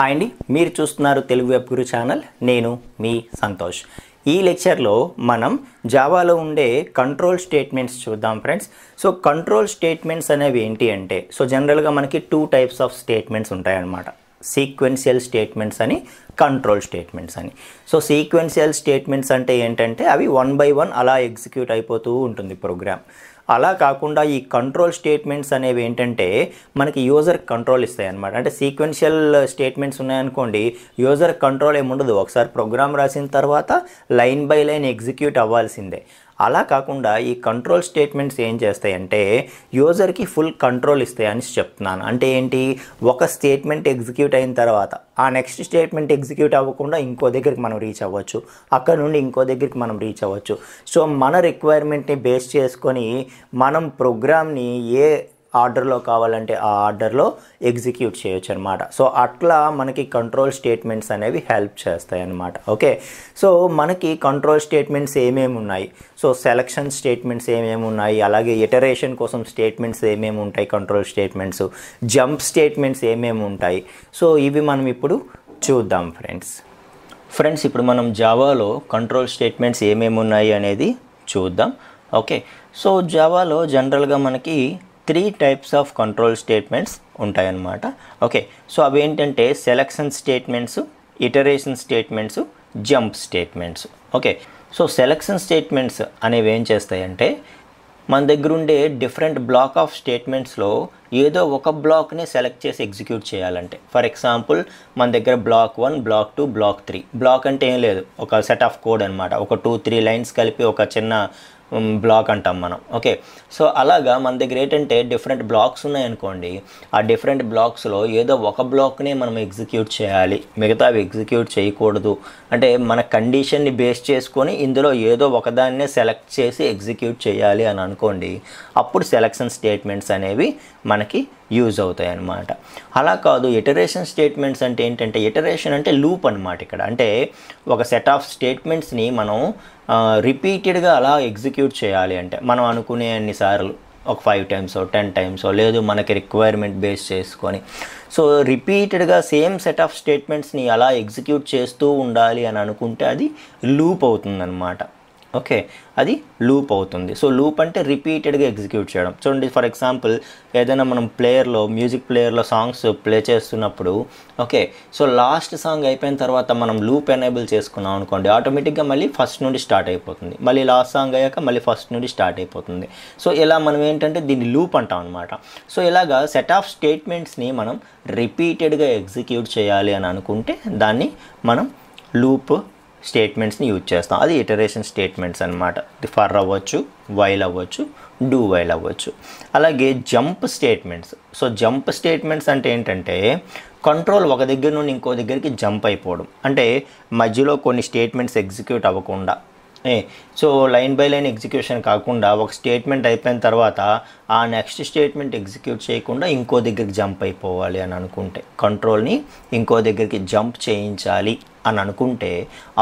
Hi అండి, మీరు చూస్తున్నారు తెలుగు వెబ్ గురు ఛానల్. నేను మీ సంతోష్. ఈ లెక్చర్లో మనం జావాలో ఉండే కంట్రోల్ స్టేట్మెంట్స్ చూద్దాం ఫ్రెండ్స్. సో కంట్రోల్ స్టేట్మెంట్స్ అనేవి ఏంటి అంటే, సో జనరల్గా మనకి 2 టైప్స్ ఆఫ్ స్టేట్మెంట్స్ ఉంటాయన్నమాట. సీక్వెన్షియల్ స్టేట్మెంట్స్ అని, కంట్రోల్ స్టేట్మెంట్స్ అని. సో సీక్వెన్షియల్ స్టేట్మెంట్స్ అంటే ఏంటంటే అవి 1 by 1 అలా ఎగ్జిక్యూట్ అయిపోతూ ఉంటుంది ప్రోగ్రామ్. అలా కాకుండా ఈ కంట్రోల్ స్టేట్మెంట్స్ అనేవి ఏంటంటే మనకి యూజర్ కంట్రోల్ ఇస్తాయి అన్నమాట. అంటే సీక్వెన్షియల్ స్టేట్మెంట్స్ ఉన్నాయనుకోండి, యూజర్ కంట్రోల్ ఏముండదు. ఒకసారి ప్రోగ్రామ్ రాసిన తర్వాత లైన్ బై లైన్ ఎగ్జిక్యూట్ అవ్వాల్సిందే. అలా కాకుండా ఈ కంట్రోల్ స్టేట్మెంట్స్ ఏం చేస్తాయంటే యూజర్కి ఫుల్ కంట్రోల్ ఇస్తాయని చెప్తున్నాను. అంటే ఏంటి, ఒక స్టేట్మెంట్ ఎగ్జిక్యూట్ అయిన తర్వాత ఆ నెక్స్ట్ స్టేట్మెంట్ ఎగ్జిక్యూట్ అవ్వకుండా ఇంకో దగ్గరికి మనం రీచ్ అవ్వచ్చు, అక్కడ నుండి ఇంకో దగ్గరికి మనం రీచ్ అవ్వచ్చు. సో మన రిక్వైర్మెంట్ని బేస్ చేసుకొని మనం ప్రోగ్రామ్ని ఏ ఆర్డర్లో కావాలంటే ఆ ఆర్డర్లో ఎగ్జిక్యూట్ చేయొచ్చు అనమాట. సో అట్లా మనకి కంట్రోల్ స్టేట్మెంట్స్ అనేవి హెల్ప్ చేస్తాయి అన్నమాట. ఓకే, సో మనకి కంట్రోల్ స్టేట్మెంట్స్ ఏమేమి ఉన్నాయి, సో సెలక్షన్ స్టేట్మెంట్స్ ఏమేమి ఉన్నాయి, అలాగే ఇటరేషన్ కోసం స్టేట్మెంట్స్ ఏమేమి ఉంటాయి, కంట్రోల్ స్టేట్మెంట్స్, జంప్ స్టేట్మెంట్స్ ఏమేమి ఉంటాయి. సో ఇవి మనం ఇప్పుడు చూద్దాం ఫ్రెండ్స్. ఇప్పుడు మనం జావాలో కంట్రోల్ స్టేట్మెంట్స్ ఏమేమి ఉన్నాయి అనేది చూద్దాం. ఓకే, సో జావాలో జనరల్గా మనకి 3 టైప్స్ ఆఫ్ కంట్రోల్ స్టేట్మెంట్స్ ఉంటాయన్నమాట. ఓకే, సో అవి ఏంటంటే selection statements, iteration statements, jump statements. Okay, so selection statements అనేవి ఏం చేస్తాయంటే మన దగ్గర ఉండే డిఫరెంట్ బ్లాక్ ఆఫ్ స్టేట్మెంట్స్లో ఏదో ఒక బ్లాక్ని సెలెక్ట్ చేసి ఎగ్జిక్యూట్ చేయాలంటే, ఫర్ ఎగ్జాంపుల్ మన దగ్గర బ్లాక్ 1, బ్లాక్ 2, బ్లాక్ 3. బ్లాక్ అంటే ఏం లేదు, ఒక సెట్ ఆఫ్ కోడ్ అనమాట. ఒక 2-3 లైన్స్ కలిపి ఒక చిన్న బ్లాక్ అంటాం మనం. ఓకే, సో అలాగా మన దగ్గర ఏంటంటే డిఫరెంట్ బ్లాక్స్ ఉన్నాయనుకోండి, ఆ డిఫరెంట్ బ్లాక్స్లో ఏదో ఒక బ్లాక్నే మనం ఎగ్జిక్యూట్ చేయాలి, మిగతావి ఎగ్జిక్యూట్ చేయకూడదు. అంటే మన కండిషన్ని బేస్ చేసుకొని ఇందులో ఏదో ఒకదాన్నే సెలెక్ట్ చేసి ఎగ్జిక్యూట్ చేయాలి అని అనుకోండి, అప్పుడు సెలక్షన్ స్టేట్మెంట్స్ అనేవి మనకి యూజ్ అవుతాయి అన్నమాట. అలా కాదు, ఇటరేషన్ స్టేట్మెంట్స్ అంటే ఏంటంటే, ఇటరేషన్ అంటే లూప్ అనమాట. ఇక్కడ అంటే ఒక సెట్ ఆఫ్ స్టేట్మెంట్స్ని మనం రిపీటెడ్గా అలా ఎగ్జిక్యూట్ చేయాలి. అంటే మనం అనుకునే అన్నిసార్లు ఒక 5 times 10 times లేదు, మనకి రిక్వైర్మెంట్ బేస్ చేసుకొని సో రిపీటెడ్గా సేమ్ సెట్ ఆఫ్ స్టేట్మెంట్స్ని అలా ఎగ్జిక్యూట్ చేస్తూ ఉండాలి అని అనుకుంటే అది లూప్ అవుతుందన్నమాట. ఓకే, అది లూప్ అవుతుంది. సో లూప్ అంటే రిపీటెడ్గా ఎగ్జిక్యూట్ చేయడం. చూడండి, ఫర్ ఎగ్జాంపుల్ ఏదైనా మనం మ్యూజిక్ ప్లేయర్లో సాంగ్స్ ప్లే చేస్తున్నప్పుడు, ఓకే, సో లాస్ట్ సాంగ్ అయిపోయిన తర్వాత మనం లూప్ ఎనేబుల్ చేసుకున్నాం అనుకోండి, ఆటోమేటిక్గా మళ్ళీ ఫస్ట్ నుండి స్టార్ట్ అయిపోతుంది. మళ్ళీ లాస్ట్ సాంగ్ అయ్యాక మళ్ళీ ఫస్ట్ నుండి స్టార్ట్ అయిపోతుంది. సో ఇలా మనం ఏంటంటే దీన్ని లూప్ అంటాం అనమాట. సో ఇలాగా సెట్ ఆఫ్ స్టేట్మెంట్స్ని మనం రిపీటెడ్గా ఎగ్జిక్యూట్ చేయాలి అని అనుకుంటే దాన్ని మనం లూప్ స్టేట్మెంట్స్ని యూజ్ చేస్తాం. అది ఇటరేషన్ స్టేట్మెంట్స్ అనమాట. ఫర్ అవ్వచ్చు, వైల్ అవ్వచ్చు, డూ వైల్ అవ్వచ్చు. అలాగే jump statements. So jump statements అంటే ఏంటంటే కంట్రోల్ ఒక దగ్గర నుండి ఇంకో దగ్గరికి జంప్ అయిపోవడం. అంటే మధ్యలో కొన్ని స్టేట్మెంట్స్ ఎగ్జిక్యూట్ అవ్వకుండా, so line by line execution కాకుండా ఒక స్టేట్మెంట్ అయిపోయిన తర్వాత ఆ నెక్స్ట్ స్టేట్మెంట్ ఎగ్జిక్యూట్ చేయకుండా ఇంకో దగ్గరికి జంప్ అయిపోవాలి అని అనుకుంటే, కంట్రోల్ని ఇంకో దగ్గరికి జంప్ చేయించాలి అని అనుకుంటే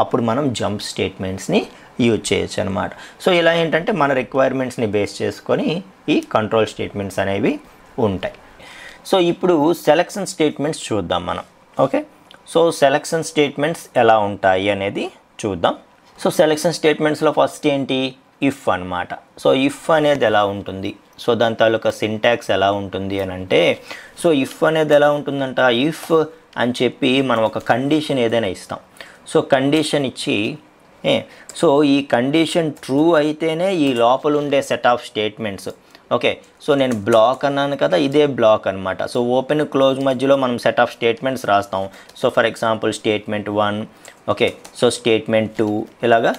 అప్పుడు మనం జంప్ స్టేట్మెంట్స్ని యూజ్ చేయొచ్చు అనమాట. సో ఇలా ఏంటంటే మన రిక్వైర్మెంట్స్ని బేస్ చేసుకొని ఈ కంట్రోల్ స్టేట్మెంట్స్ అనేవి ఉంటాయి. సో ఇప్పుడు సెలక్షన్ స్టేట్మెంట్స్ చూద్దాం మనం. ఓకే, సో సెలక్షన్ స్టేట్మెంట్స్ ఎలా ఉంటాయి అనేది చూద్దాం. సో సెలక్షన్ స్టేట్మెంట్స్లో ఫస్ట్ ఏంటి, ఇఫ్ అనమాట. సో ఇఫ్ అనేది ఎలా ఉంటుంది, సో దాని తాలూకా సింటాక్స్ ఎలా ఉంటుంది అని అంటే, సో ఇఫ్ అనేది ఎలా ఉంటుందంట, ఇఫ్ అని చెప్పి మనం ఒక కండిషన్ ఏదైనా ఇస్తాం. సో కండిషన్ ఇచ్చి సో ఈ కండిషన్ ట్రూ అయితేనే ఈ లోపల ఉండే set of statements, okay, so నేను బ్లాక్ అన్నాను కదా, ఇదే బ్లాక్ అనమాట. సో ఓపెన్ క్లోజ్ మధ్యలో మనం సెట్ ఆఫ్ స్టేట్మెంట్స్ రాస్తాం. So for example statement 1, okay, so statement 2, ఇలాగా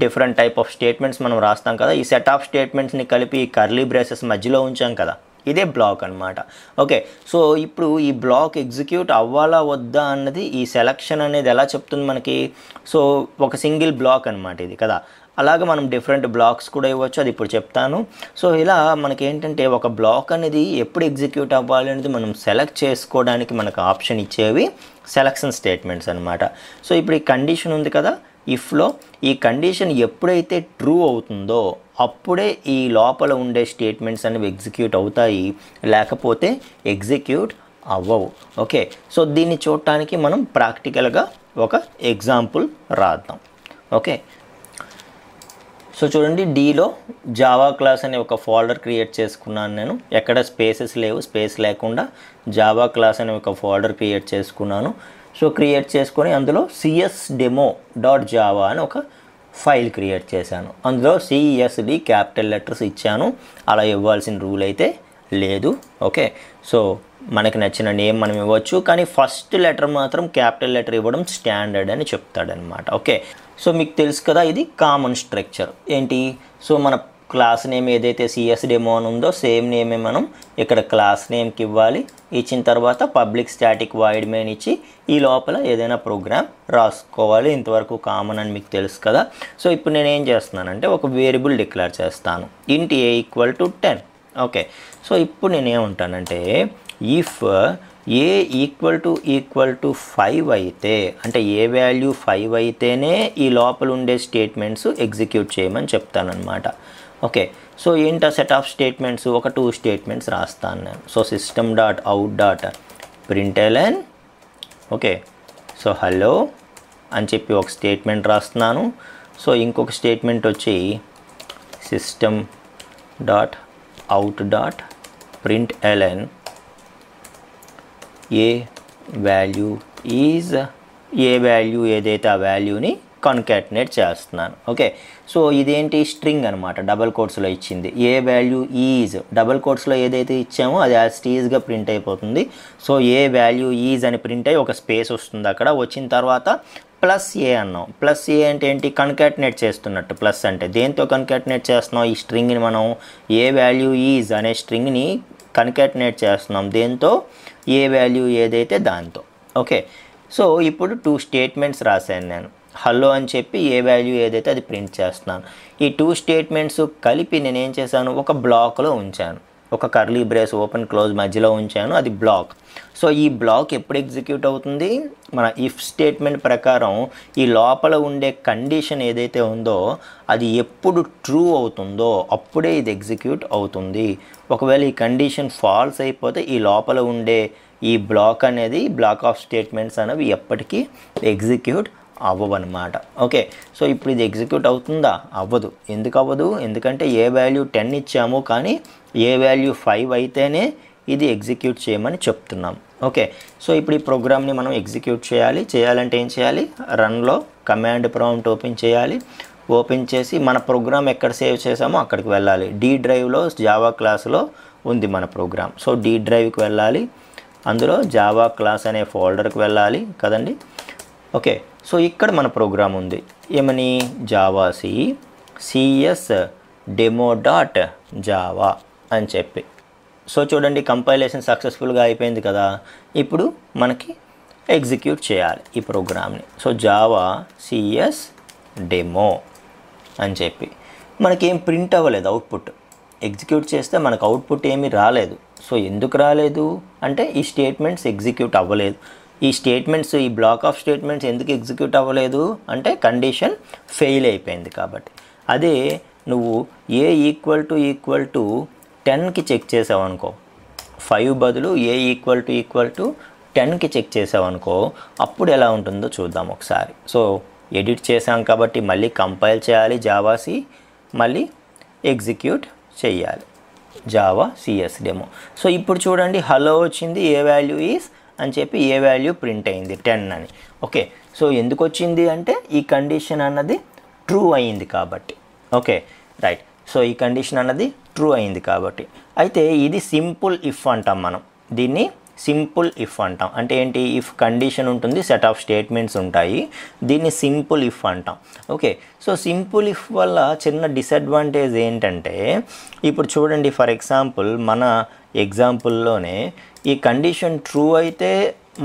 డిఫరెంట్ టైప్ ఆఫ్ స్టేట్మెంట్స్ మనం రాస్తాం కదా. ఈ సెట్ ఆఫ్ స్టేట్మెంట్స్ని కలిపి కర్లీ బ్రేసెస్ మధ్యలో ఉంచాం కదా, ఇదే బ్లాక్ అనమాట. ఓకే, సో ఇప్పుడు ఈ బ్లాక్ ఎగ్జిక్యూట్ అవ్వాలా వద్దా అన్నది ఈ సెలక్షన్ అనేది ఎలా చెప్తుంది మనకి. సో ఒక సింగిల్ బ్లాక్ అనమాట ఇది కదా. అలాగే మనం డిఫరెంట్ బ్లాక్స్ కూడా ఇవ్వచ్చు, అది ఇప్పుడు చెప్తాను. సో ఇలా మనకి ఏంటంటే ఒక బ్లాక్ అనేది ఎప్పుడు ఎగ్జిక్యూట్ అవ్వాలి అనేది మనం సెలెక్ట్ చేసుకోవడానికి మనకు ఆప్షన్ ఇచ్చేవి సెలక్షన్ స్టేట్మెంట్స్ అనమాట. సో ఇప్పుడు ఈ కండిషన్ ఉంది కదా ఇఫ్లో, ఈ కండిషన్ ఎప్పుడైతే ట్రూ అవుతుందో అప్పుడే ఈ లోపల ఉండే స్టేట్మెంట్స్ అనేవి ఎగ్జిక్యూట్ అవుతాయి, లేకపోతే ఎగ్జిక్యూట్ అవ్వవు. ఓకే, సో దీన్ని చూడటానికి మనం ప్రాక్టికల్గా ఒక ఎగ్జాంపుల్ రాద్దాం. ఓకే, సో చూడండి, డీలో జావా క్లాస్ అనే ఒక ఫోల్డర్ క్రియేట్ చేసుకున్నాను నేను. ఎక్కడ స్పేసెస్ లేవు, స్పేస్ లేకుండా జావా క్లాస్ అనే ఒక ఫోల్డర్ క్రియేట్ చేసుకున్నాను. సో క్రియేట్ చేసుకొని అందులో csdemo.java అని ఒక ఫైల్ క్రియేట్ చేశాను. అందులో CSD క్యాపిటల్ లెటర్స్ ఇచ్చాను. అలా ఇవ్వాల్సిన రూల్ అయితే లేదు. ఓకే, సో మనకి నచ్చిన నేమ్ మనం ఇవ్వచ్చు, కానీ ఫస్ట్ లెటర్ మాత్రం క్యాపిటల్ లెటర్ ఇవ్వడం స్టాండర్డ్ అని చెప్తాడనమాట. ఓకే, సో మీకు తెలుసు కదా, ఇది కామన్ స్ట్రక్చర్ ఏంటి. సో మన క్లాస్ నేమ్ ఏదైతే CSdemo అని ఉందో సేమ్ నేమే మనం ఇక్కడ క్లాస్ నేమ్కి ఇవ్వాలి. ఇచ్చిన తర్వాత పబ్లిక్ స్టాటిక్ వాయిడ్ మెయిన్ ఇచ్చి ఈ లోపల ఏదైనా ప్రోగ్రామ్ రాసుకోవాలి. ఇంతవరకు కామన్ అని మీకు తెలుసు కదా. సో ఇప్పుడు నేను ఏం చేస్తున్నానంటే ఒక వేరియబుల్ డిక్లేర్ చేస్తాను, int a = 10. ఓకే, సో ఇప్పుడు నేను ఏమంటానంటే ఇఫ్ a = 5 అయితే, అంటే ఏ వాల్యూ 5 అయితేనే ఈ లోపల ఉండే స్టేట్మెంట్స్ ఎగ్జిక్యూట్ చేయమని చెప్తానమాట. ఓకే, సో ఏంటి ఆ సెట్ ఆఫ్ స్టేట్మెంట్స్, ఒక 2 స్టేట్మెంట్స్ రాస్తాను నేను. So system.out.println, okay, so hello అని చెప్పి ఒక స్టేట్మెంట్ రాస్తున్నాను. సో ఇంకొక స్టేట్మెంట్ వచ్చి system.out.println ఏ వాల్యూ ఏదైతే ఆ వాల్యూని కన్కాటినేట్ చేస్తున్నాను. ఓకే, సో ఇదేంటి స్ట్రింగ్ అనమాట, డబల్ కోట్స్లో ఇచ్చింది. ఏ వాల్యూ ఈజ్ డబల్ కోట్స్లో ఏదైతే ఇచ్చామో అది యాజ్ టీజ్గా ప్రింట్ అయిపోతుంది. సో ఏ వాల్యూ ఈజ్ అని ప్రింట్ అయ్యి ఒక స్పేస్ వస్తుంది అక్కడ. వచ్చిన తర్వాత +a అన్నాం. +a అంటే ఏంటి, కన్కాటినేట్ చేస్తున్నట్టు. ప్లస్ అంటే దేంతో కన్కాటినేట్ చేస్తున్నాం, ఈ స్ట్రింగ్ని మనం ఏ వాల్యూ ఈజ్ అనే స్ట్రింగ్ని కన్కాటినేట్ చేస్తున్నాం. దేంతో, ఏ వాల్యూ ఏదైతే దాంతో. ఓకే, సో ఇప్పుడు 2 స్టేట్మెంట్స్ రాశాను నేను. హలో అని చెప్పి ఏ వాల్యూ ఏదైతే అది ప్రింట్ చేస్తున్నాను. ఈ 2 స్టేట్మెంట్స్ కలిపి నేను ఏం చేశాను, ఒక బ్లాక్లో ఉంచాను. ఒక కర్లీ బ్రేస్ ఓపెన్ క్లోజ్ మధ్యలో ఉంచాను, అది బ్లాక్. సో ఈ బ్లాక్ ఎప్పుడు ఎగ్జిక్యూట్ అవుతుంది, మన ఇఫ్ స్టేట్మెంట్ ప్రకారం ఈ లోపల ఉండే కండిషన్ ఏదైతే ఉందో అది ఎప్పుడు ట్రూ అవుతుందో అప్పుడే ఇది ఎగ్జిక్యూట్ అవుతుంది. ఒకవేళ ఈ కండిషన్ ఫాల్స్ అయిపోతే ఈ లోపల ఉండే ఈ బ్లాక్ అనేది, బ్లాక్ ఆఫ్ స్టేట్మెంట్స్ అనేవి ఎప్పటికీ ఎగ్జిక్యూట్ అవ్వవన్నమాట. ఓకే, సో ఇప్పుడు ఇది ఎగ్జిక్యూట్ అవుతుందా, అవ్వదు. ఎందుకు అవ్వదు, ఎందుకంటే ఏ వాల్యూ 10 ఇచ్చాము, కానీ ఏ వాల్యూ 5 అయితేనే ఇది ఎగ్జిక్యూట్ చేయమని చెప్తున్నాం. ఓకే, సో ఇప్పుడు ఈ ప్రోగ్రామ్ని మనం ఎగ్జిక్యూట్ చేయాలంటే ఏం చేయాలి, రన్లో కమాండ్ ప్రాంప్ట్ ఓపెన్ చేయాలి. ఓపెన్ చేసి మన ప్రోగ్రామ్ ఎక్కడ సేవ్ చేసామో అక్కడికి వెళ్ళాలి. డి డ్రైవ్లో జావా క్లాస్లో ఉంది మన ప్రోగ్రామ్. సో డి డ్రైవ్కి వెళ్ళాలి, అందులో జావా క్లాస్ అనే ఫోల్డర్కి వెళ్ళాలి కదండి. ఓకే, సో ఇక్కడ మన ప్రోగ్రామ్ ఉంది, ఏమని, జావాc csdemo.java అని చెప్పి. సో చూడండి, కంపైలేషన్ సక్సెస్ఫుల్గా అయిపోయింది కదా. ఇప్పుడు మనకి ఎగ్జిక్యూట్ చేయాలి ఈ ప్రోగ్రామ్ని. సో జావా csdemo అని చెప్పి మనకేం ప్రింట్ అవ్వలేదు అవుట్పుట్. ఎగ్జిక్యూట్ చేస్తే మనకు అవుట్పుట్ ఏమీ రాలేదు. సో ఎందుకు రాలేదు అంటే ఈ స్టేట్మెంట్స్ ఎగ్జిక్యూట్ అవ్వలేదు. ఈ స్టేట్మెంట్స్, ఈ బ్లాక్ ఆఫ్ స్టేట్మెంట్స్ ఎందుకు ఎగ్జిక్యూట్ అవ్వలేదు అంటే కండిషన్ ఫెయిల్ అయిపోయింది కాబట్టి. అదే నువ్వు ఏ = 10కి చెక్ చేసావనుకో, 5 బదులు ఏ = 10కి చెక్ చేసావనుకో, అప్పుడు ఎలా ఉంటుందో చూద్దాం ఒకసారి. సో ఎడిట్ చేసాం కాబట్టి మళ్ళీ కంపైల్ చేయాలి జావాc, మళ్ళీ ఎగ్జిక్యూట్ చేయాలి జావా csdemo. సో ఇప్పుడు చూడండి, హలో వచ్చింది, ఏ వాల్యూ ఈజ్ అని చెప్పి ఏ వాల్యూ ప్రింట్ అయింది 10 అని. ఓకే, సో ఎందుకు వచ్చింది అంటే ఈ కండిషన్ అన్నది ట్రూ అయింది కాబట్టి. Okay, right. సో ఈ కండిషన్ అన్నది ట్రూ అయింది కాబట్టి. అయితే ఇది సింపుల్ ఇఫ్ అంటాం మనం, దీన్ని సింపుల్ ఇఫ్ అంటాం. అంటే ఏంటి, ఇఫ్ కండిషన్ ఉంటుంది, సెట్ ఆఫ్ స్టేట్మెంట్స్ ఉంటాయి, దీన్ని సింపుల్ ఇఫ్ అంటాం. ఓకే, సో సింపుల్ ఇఫ్ వల్ల చిన్న డిసడ్వాంటేజ్ ఏంటంటే, ఇప్పుడు చూడండి, ఫర్ ఎగ్జాంపుల్ మన ఎగ్జాంపుల్లోనే ఈ కండిషన్ ట్రూ అయితే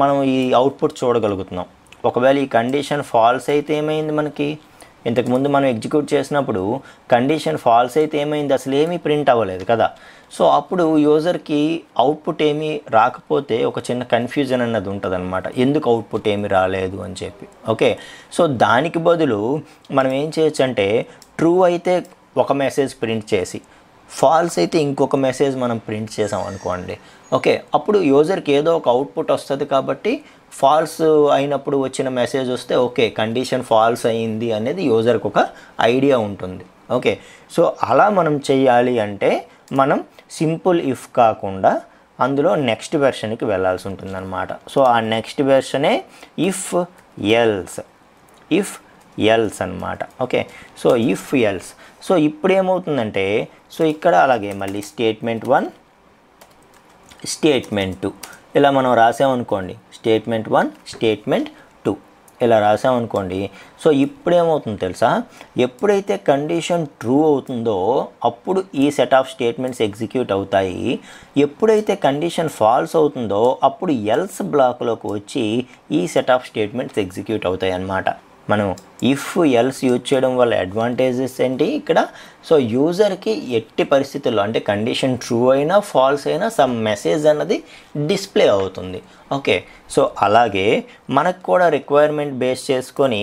మనం ఈ అవుట్పుట్ చూడగలుగుతున్నాం. ఒకవేళ ఈ కండిషన్ ఫాల్స్ అయితే ఏమైంది, మనకి ఇంతకుముందు మనం ఎగ్జిక్యూట్ చేసినప్పుడు కండిషన్ ఫాల్స్ అయితే ఏమైంది, అసలు ఏమీ ప్రింట్ అవ్వలేదు కదా. సో అప్పుడు యూజర్కి అవుట్పుట్ ఏమీ రాకపోతే ఒక చిన్న కన్ఫ్యూజన్ అన్నది ఉంటుంది అనమాట, ఎందుకు అవుట్పుట్ ఏమీ రాలేదు అని చెప్పి. ఓకే, సో దానికి బదులు మనం ఏం చేయొచ్చు అంటే, ట్రూ అయితే ఒక మెసేజ్ ప్రింట్ చేసి, ఫాల్స్ అయితే ఇంకొక మెసేజ్ మనం ప్రింట్ చేసాం అనుకోండి. ఓకే, అప్పుడు యూజర్కి ఏదో ఒక అవుట్పుట్ వస్తుంది కాబట్టి ఫాల్స్ అయినప్పుడు వచ్చిన మెసేజ్ వస్తే ఓకే కండిషన్ ఫాల్స్ అయ్యింది అనేది యూజర్కి ఒక ఐడియా ఉంటుంది. ఓకే, సో అలా మనం చేయాలి అంటే మనం సింపుల్ ఇఫ్ కాకుండా అందులో నెక్స్ట్ వెర్షన్కి వెళ్ళాల్సి ఉంటుంది అనమాట. సో ఆ నెక్స్ట్ వెర్షనే ఇఫ్ ఎల్స్ అనమాట. Okay, so if else. So ఇప్పుడు ఏమవుతుందంటే సో ఇక్కడ అలాగే మళ్ళీ స్టేట్మెంట్ 1 స్టేట్మెంట్ 2 ఇలా మనం రాసామనుకోండి, స్టేట్మెంట్ 1 స్టేట్మెంట్ 2 ఇలా రాసామనుకోండి. సో ఇప్పుడు ఏమవుతుందో తెలుసా, ఎప్పుడైతే కండిషన్ ట్రూ అవుతుందో అప్పుడు ఈ సెట్ ఆఫ్ స్టేట్మెంట్స్ ఎగ్జిక్యూట్ అవుతాయి. ఎప్పుడైతే కండిషన్ ఫాల్స్ అవుతుందో అప్పుడు ఎల్స్ బ్లాక్లోకి వచ్చి ఈ సెట్ ఆఫ్ స్టేట్మెంట్స్ ఎగ్జిక్యూట్ అవుతాయి అన్నమాట. మనం ఇఫ్ ఎల్స్ యూజ్ చేయడం వల్ల అడ్వాంటేజెస్ ఏంటి ఇక్కడ, సో యూజర్కి ఎట్టి పరిస్థితుల్లో అంటే కండిషన్ ట్రూ అయినా ఫాల్స్ అయినా సమ్ మెసేజ్ అన్నది డిస్ప్లే అవుతుంది. ఓకే, సో అలాగే మనకు కూడా రిక్వైర్మెంట్ బేస్ చేసుకొని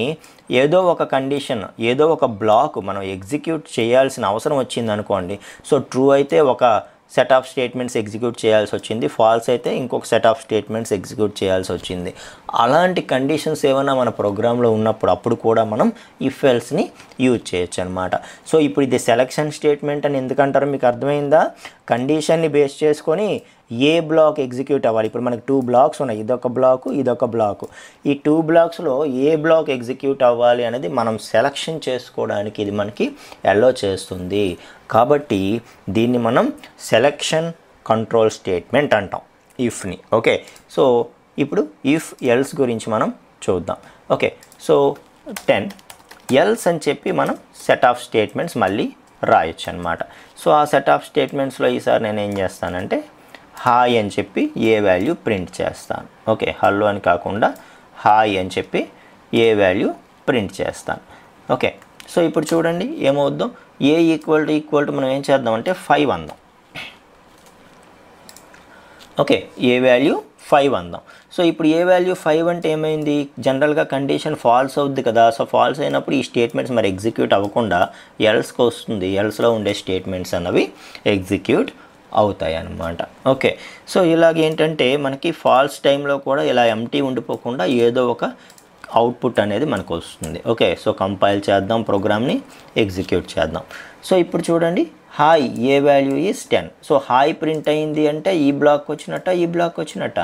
ఏదో ఒక కండిషన్ ఏదో ఒక బ్లాక్ మనం ఎగ్జిక్యూట్ చేయాల్సిన అవసరం వచ్చింది అనుకోండి. సో ట్రూ అయితే ఒక సెట్ ఆఫ్ స్టేట్మెంట్స్ ఎగ్జిక్యూట్ చేయాల్సి వచ్చింది, ఫాల్స్ అయితే ఇంకొక సెట్ ఆఫ్ స్టేట్మెంట్స్ ఎగ్జిక్యూట్ చేయాల్సి వచ్చింది. అలాంటి కండిషన్స్ ఏమైనా మన ప్రోగ్రాంలో ఉన్నప్పుడు అప్పుడు కూడా మనం ఇఫ్ ఎల్స్ని యూజ్ చేయొచ్చు అనమాట. సో ఇప్పుడు ఇది సెలక్షన్ స్టేట్మెంట్ అని ఎందుకంటారో మీకు అర్థమైందా, కండిషన్ని బేస్ చేసుకొని ఏ బ్లాక్ ఎగ్జిక్యూట్ అవ్వాలి. ఇప్పుడు మనకి 2 బ్లాక్స్ ఉన్నాయి, ఇదొక బ్లాకు ఇదొక బ్లాకు. ఈ 2 బ్లాక్స్లో ఏ బ్లాక్ ఎగ్జిక్యూట్ అవ్వాలి అనేది మనం సెలక్షన్ చేసుకోవడానికి ఇది మనకి అలో చేస్తుంది. కాబట్టి దీన్ని మనం సెలక్షన్ కంట్రోల్ స్టేట్మెంట్ అంటాం ఇఫ్ని. ఓకే, సో ఇప్పుడు ఇఫ్ ఎల్స్ గురించి మనం చూద్దాం. ఓకే, సో 10 ఎల్స్ అని చెప్పి మనం సెట్ ఆఫ్ స్టేట్మెంట్స్ మళ్ళీ రాయొచ్చు అనమాట. సో ఆ సెట్ ఆఫ్ స్టేట్మెంట్స్లో ఈసారి నేను ఏం చేస్తానంటే హాయ్ అని చెప్పి ఏ వాల్యూ ప్రింట్ చేస్తాను. ఓకే, హలో అని కాకుండా హాయ్ అని చెప్పి ఏ వాల్యూ ప్రింట్ చేస్తాను. ఓకే, సో ఇప్పుడు చూడండి ఏమవుద్దో, ఏ ఈక్వల్ టు మనం ఏం చేద్దామంటే 5 అందాం. ఓకే, ఏ వాల్యూ 5 అందాం. సో ఇప్పుడు ఏ వాల్యూ 5 అంటే ఏమైంది, జనరల్గా కండిషన్ ఫాల్స్ అవుద్ది కదా. సో ఫాల్స్ అయినప్పుడు ఈ స్టేట్మెంట్స్ మరి ఎగ్జిక్యూట్ అవ్వకుండా ఎల్స్కి వస్తుంది, ఎల్స్లో ఉండే స్టేట్మెంట్స్ అన్నవి ఎగ్జిక్యూట్ అవుతాయి అన్నమాట. ఓకే, సో ఇలాగేంటంటే మనకి ఫాల్స్ టైంలో కూడా ఇలా ఎంటీ ఉండిపోకుండా ఏదో ఒక అవుట్పుట్ అనేది మనకు వస్తుంది. ఓకే, సో కంపైల్ చేద్దాం, ప్రోగ్రామ్ని ఎగ్జిక్యూట్ చేద్దాం. సో ఇప్పుడు చూడండి hi A value is 10. So hi print అయింది అంటే ఈ బ్లాక్ వచ్చినట్ట ఈ బ్లాక్ వచ్చినట్ట,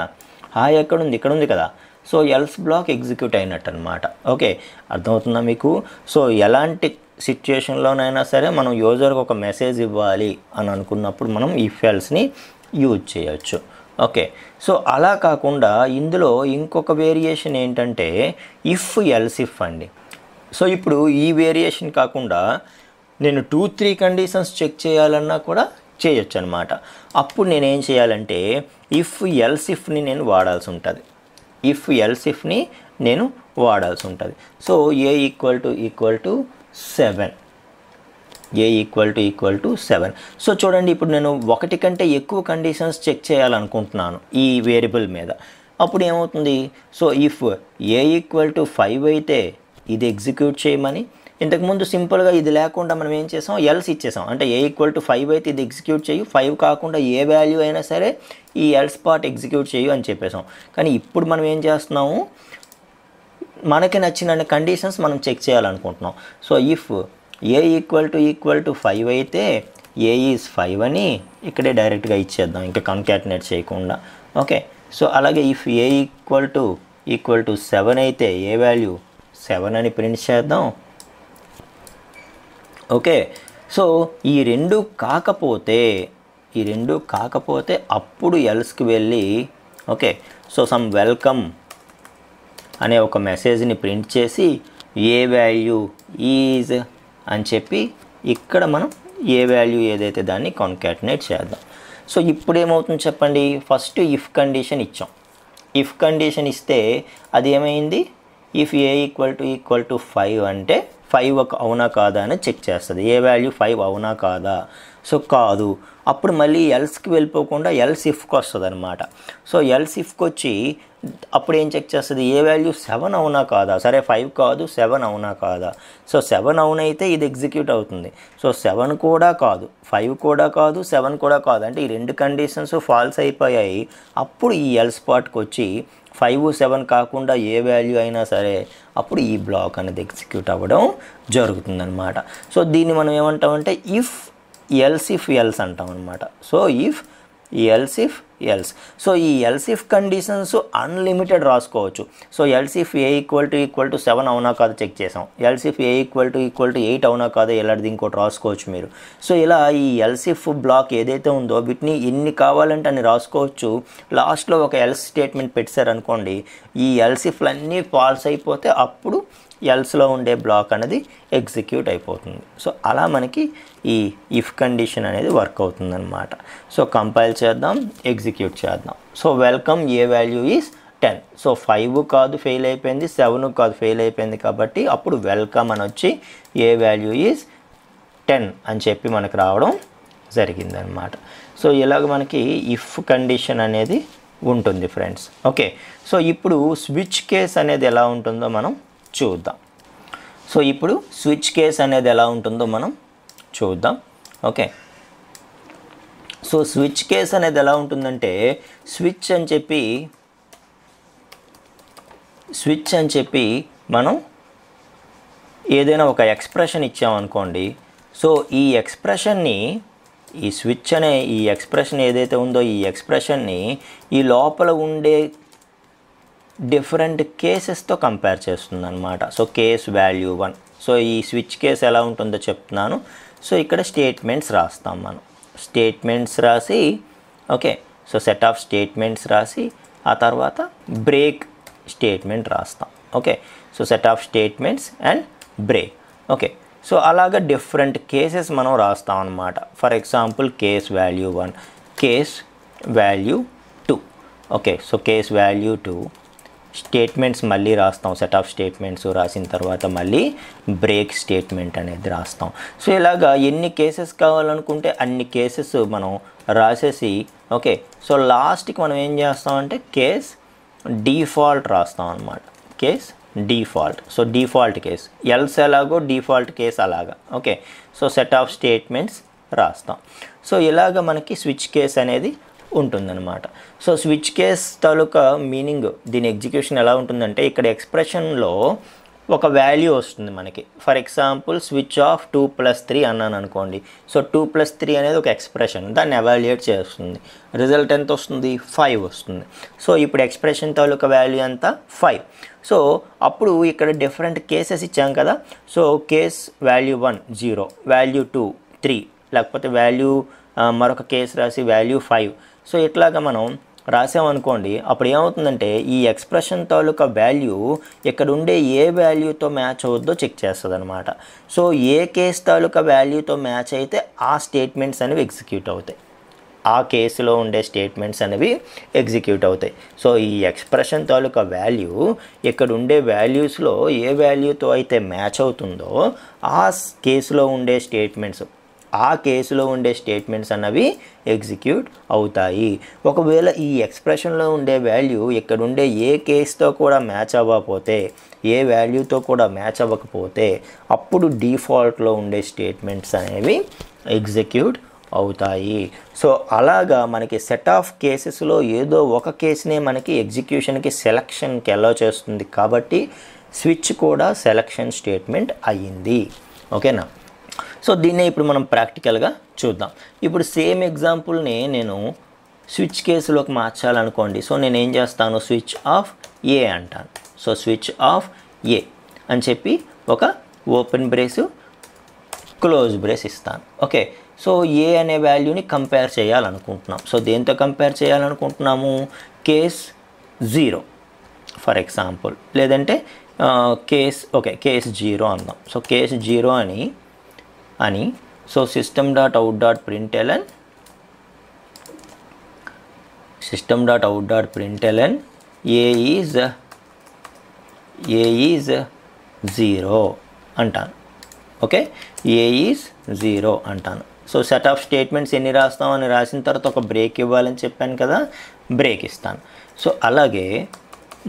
హాయ్ ఎక్కడ ఉంది ఇక్కడ ఉంది కదా. సో ఎల్స్ బ్లాక్ ఎగ్జిక్యూట్ అయినట్టు అనమాట. ఓకే, అర్థమవుతుందా మీకు. సో ఎలాంటి సిచ్యుయేషన్లోనైనా సరే మనం యూజర్కి ఒక మెసేజ్ ఇవ్వాలి అని అనుకున్నప్పుడు మనం ఇఫ్ ఎల్స్ని యూజ్ చేయొచ్చు. ఓకే, సో అలా కాకుండా ఇందులో ఇంకొక వేరియేషన్ ఏంటంటే ఇఫ్ ఎల్స్ ఇఫ్ అండి. సో ఇప్పుడు ఈ వేరియేషన్ కాకుండా నేను 2-3 కండిషన్స్ చెక్ చేయాలన్నా కూడా చేయొచ్చు అనమాట. అప్పుడు నేనేం చేయాలంటే ఇఫ్ ఎల్స్ ఇఫ్ని నేను వాడాల్సి ఉంటుంది. ఇఫ్ ఎల్స్ ఇఫ్ని నేను వాడాల్సి ఉంటుంది. So A equal to 7, A equal to 7. So చూడండి ఇప్పుడు నేను 1 కంటే ఎక్కువ కండిషన్స్ చెక్ చేయాలనుకుంటున్నాను ఈ వేరియబుల్ మీద. అప్పుడు ఏమవుతుంది, so if A equal to 5 అయితే ఇది ఎగ్జిక్యూట్ చేయమని, ఇంతకుముందు సింపుల్గా ఇది లేకుండా మనం ఏం చేసాం ఎల్స్ ఇచ్చేసాం. అంటే ఏ ఈక్వల్ టు 5 అయితే ఇది ఎగ్జిక్యూట్ చేయు, 5 కాకుండా ఏ వాల్యూ అయినా సరే ఈ ఎల్స్ పార్ట్ ఎగ్జిక్యూట్ చేయు అని చెప్పేసాం. కానీ ఇప్పుడు మనం ఏం చేస్తున్నాము, మనకి నచ్చిన కండిషన్స్ మనం చెక్ చేయాలనుకుంటున్నాం. So if A equal to 5 అయితే ఏ ఈజ్ 5 అని ఇక్కడే డైరెక్ట్గా ఇచ్చేద్దాం, ఇంకా కన్కాటినేట్ చేయకుండా. ఓకే, సో అలాగే ఇఫ్ ఏ ఈక్వల్ టు 7 అయితే ఏ వాల్యూ 7 అని ప్రింట్ చేద్దాం. ఓకే, సో ఈ రెండు కాకపోతే అప్పుడు ఎల్స్కి వెళ్ళి ఓకే సో సమ్ వెల్కమ్ అనే ఒక మెసేజ్ని ప్రింట్ చేసి ఏ వాల్యూ ఈజ్ అని చెప్పి ఇక్కడ మనం ఏ వాల్యూ ఏదైతే దాన్ని కాన్కాటినేట్ చేద్దాం. సో ఇప్పుడు ఏమవుతుంది చెప్పండి, ఫస్ట్ ఇఫ్ కండిషన్ ఇచ్చాం. ఇఫ్ కండిషన్ ఇస్తే అది ఏమైంది, ఇఫ్ ఏ ఈక్వల్ టు 5 అంటే 5 అవునా కాదా అని చెక్ చేస్తుంది. ఏ వాల్యూ 5 అవునా కాదా. సో కాదు. అప్పుడు మళ్ళీ ఎల్స్కి వెళ్ళిపోకుండా ఎల్స్ ఇఫ్కి వస్తుంది అనమాట. సో ఎల్స్ ఇఫ్కి వచ్చి అప్పుడు ఏం చెక్ చేస్తుంది, ఏ వాల్యూ 7 అవునా కాదా, సరే 5 కాదు 7 అవునా కాదా. సో 7 అవునైతే ఇది ఎగ్జిక్యూట్ అవుతుంది. సో 7 కూడా కాదు, 5 కూడా కాదు, 7 కూడా కాదు, అంటే ఈ రెండు కండిషన్స్ ఫాల్స్ అయిపోయాయి. అప్పుడు ఈ ఎల్స్ పార్ట్కి వచ్చి 5, 7 కాకుండా ఏ వాల్యూ అయినా సరే అప్పుడు ఈ బ్లాక్ అనేది ఎగ్జిక్యూట్ అవ్వడం జరుగుతుందన్నమాట. సో దీన్ని మనం ఏమంటామంటే ఎల్స్ ఇఫ్ ఎల్స్ అంటాం అనమాట. So else if else. So ఈ ఎల్స్ ఇఫ్ కండిషన్స్ అన్లిమిటెడ్ రాసుకోవచ్చు. So else if A equal to 7 అవునా కాదు చెక్ చేసాం, else if A equal to 8 అవునా కాదు, ఎలాంటిది ఇంకోటి రాసుకోవచ్చు మీరు. సో ఇలా ఈ ఎల్స్ ఇఫ్ బ్లాక్ ఏదైతే ఉందో వీటిని ఎన్ని కావాలంటే అన్ని రాసుకోవచ్చు. లాస్ట్లో ఒక ఎల్స్ స్టేట్మెంట్ పెట్టారనుకోండి, ఈ ఎల్స్ ఇఫ్లన్నీ ఫాల్స్ అయిపోతే అప్పుడు ఎల్స్లో ఉండే బ్లాక్ అనేది ఎగ్జిక్యూట్ అయిపోతుంది. సో అలా మనకి ఈ ఇఫ్ కండిషన్ అనేది వర్క్ అవుతుందన్నమాట. సో కంపైల్ చేద్దాం, ఎగ్జిక్యూట్ చేద్దాం. So welcome A value is 10. So 5 కాదు ఫెయిల్ అయిపోయింది, 7 కాదు ఫెయిల్ అయిపోయింది, కాబట్టి అప్పుడు వెల్కమ్ అని వచ్చి ఏ వాల్యూ ఈజ్ 10 అని చెప్పి మనకు రావడం జరిగిందనమాట. సో ఇలాగ మనకి ఇఫ్ కండిషన్ అనేది ఉంటుంది ఫ్రెండ్స్. ఓకే, సో ఇప్పుడు స్విచ్ కేస్ అనేది ఎలా ఉంటుందో మనం చూద్దాం. సో ఇప్పుడు స్విచ్ కేస్ అనేది ఎలా ఉంటుందో మనం చూద్దాం. ఓకే, సో స్విచ్ కేస్ అనేది ఎలా ఉంటుందంటే స్విచ్ అని చెప్పి మనం ఏదైనా ఒక ఎక్స్ప్రెషన్ ఇచ్చామనుకోండి. సో ఈ ఎక్స్ప్రెషన్ని, ఈ స్విచ్ అనే ఈ ఎక్స్ప్రెషన్ ఏదైతే ఉందో ఈ ఎక్స్ప్రెషన్ని ఈ లోపల ఉండే డిఫరెంట్ కేసెస్తో కంపేర్ చేస్తుంది అనమాట. So case value 1. సో ఈ స్విచ్ కేస్ ఎలా ఉంటుందో చెప్తున్నాను. సో ఇక్కడ స్టేట్మెంట్స్ రాస్తాం మనం. స్టేట్మెంట్స్ రాసి, okay, so set of statements రాసి ఆ తర్వాత బ్రేక్ స్టేట్మెంట్ రాస్తాం. Okay, so set of statements and break. Okay, so అలాగా డిఫరెంట్ కేసెస్ మనం రాస్తాం అనమాట. For example case value 1, case value 2. Okay, so case value 2 statements మళ్ళీ రాస్తాం. సెట్ ఆఫ్ స్టేట్మెంట్స్ రాసిన తర్వాత మళ్ళీ బ్రేక్ స్టేట్మెంట్ అనేది రాస్తాం. సో ఇలాగా ఎన్ని కేసెస్ కావాలనుకుంటే అన్ని కేసెస్ మనం రాసేసి, ఓకే, సో లాస్ట్కి మనం ఏం చేస్తామంటే కేస్ డిఫాల్ట్ రాస్తాం అనమాట. Case default. So default case else ఎలాగో డిఫాల్ట్ కేస్ అలాగా. Okay, so set of statements రాస్తాం. సో ఇలాగ మనకి స్విచ్ కేస్ అనేది ఉంటుందన్నమాట. సో స్విచ్ కేస్ తాలూకా మీనింగ్, దీని ఎగ్జిక్యూషన్ ఎలా ఉంటుందంటే ఇక్కడ ఎక్స్ప్రెషన్లో ఒక వాల్యూ వస్తుంది మనకి. ఫర్ ఎగ్జాంపుల్ స్విచ్ ఆఫ్ 2 + 3 అన్నాను అనుకోండి. సో 2 + 3 అనేది ఒక ఎక్స్ప్రెషన్, దాన్ని ఎవాల్యుయేట్ చేస్తుంది. రిజల్ట్ ఎంత వస్తుంది, 5 వస్తుంది. సో ఇప్పుడు ఎక్స్ప్రెషన్ తాలూకా వాల్యూ ఎంత, 5. సో అప్పుడు ఇక్కడ డిఫరెంట్ కేసెస్ ఇచ్చాం కదా. సో కేస్ వాల్యూ 1 0, వాల్యూ 2 3, లేకపోతే వాల్యూ మరొక కేసు రాసి వాల్యూ 5. సో ఇట్లాగా మనం రాసామనుకోండి, అప్పుడు ఏమవుతుందంటే ఈ ఎక్స్ప్రెషన్ తాలూకా వాల్యూ ఇక్కడ ఉండే ఏ వాల్యూతో మ్యాచ్ అవుద్దో చెక్ చేస్తుంది అనమాట. సో ఏ కేస్ తాలూకా వాల్యూతో మ్యాచ్ అయితే ఆ స్టేట్మెంట్స్ అనేవి ఎగ్జిక్యూట్ అవుతాయి, ఆ కేసులో ఉండే స్టేట్మెంట్స్ అనేవి ఎగ్జిక్యూట్ అవుతాయి. సో ఈ ఎక్స్ప్రెషన్ తాలూకా వాల్యూ ఇక్కడ ఉండే వాల్యూస్లో ఏ వాల్యూతో అయితే మ్యాచ్ అవుతుందో ఆ కేసులో ఉండే స్టేట్మెంట్స్ అన్నవి ఎగ్జిక్యూట్ అవుతాయి. ఒకవేళ ఈ ఎక్స్ప్రెషన్లో ఉండే వాల్యూ ఇక్కడ ఉండే ఏ కేసుతో కూడా మ్యాచ్ అవ్వకపోతే, ఏ వాల్యూతో కూడా మ్యాచ్ అవ్వకపోతే అప్పుడు డిఫాల్ట్లో ఉండే స్టేట్మెంట్స్ అనేవి ఎగ్జిక్యూట్ అవుతాయి. సో అలాగా మనకి సెట్ ఆఫ్ కేసెస్లో ఏదో ఒక కేసునే మనకి ఎగ్జిక్యూషన్కి సెలక్షన్కి అలౌ చేస్తుంది, కాబట్టి స్విచ్ కూడా సెలక్షన్ స్టేట్మెంట్ అయ్యింది. ఓకేనా. సో దీన్నే ఇప్పుడు మనం ప్రాక్టికల్గా చూద్దాం. ఇప్పుడు సేమ్ ఎగ్జాంపుల్ని నేను స్విచ్ కేసులోకి మార్చాలనుకోండి. సో నేను ఏం చేస్తాను, స్విచ్ ఆఫ్ ఏ అంటాను. సో స్విచ్ ఆఫ్ ఏ అని చెప్పి ఒక ఓపెన్ బ్రేస్ క్లోజ్ బ్రేస్ ఇస్తాను. ఓకే, సో ఏ అనే వాల్యూని కంపేర్ చేయాలనుకుంటున్నాం. సో దేంతో కంపేర్ చేయాలనుకుంటున్నాము, కేస్ 0 ఫర్ ఎగ్జాంపుల్, లేదంటే కేస్ 0 అందాం. సో కేస్ 0 అని సో system.out.println ఏ ఈజ్ 0 అంటాను. ఓకే, ఏ ఈజ్ 0 అంటాను. సో సెట్ ఆఫ్ స్టేట్మెంట్స్ ఎన్ని రాస్తామని రాసిన తర్వాత ఒక బ్రేక్ ఇవ్వాలని చెప్పాను కదా, బ్రేక్ ఇస్తాను. సో అలాగే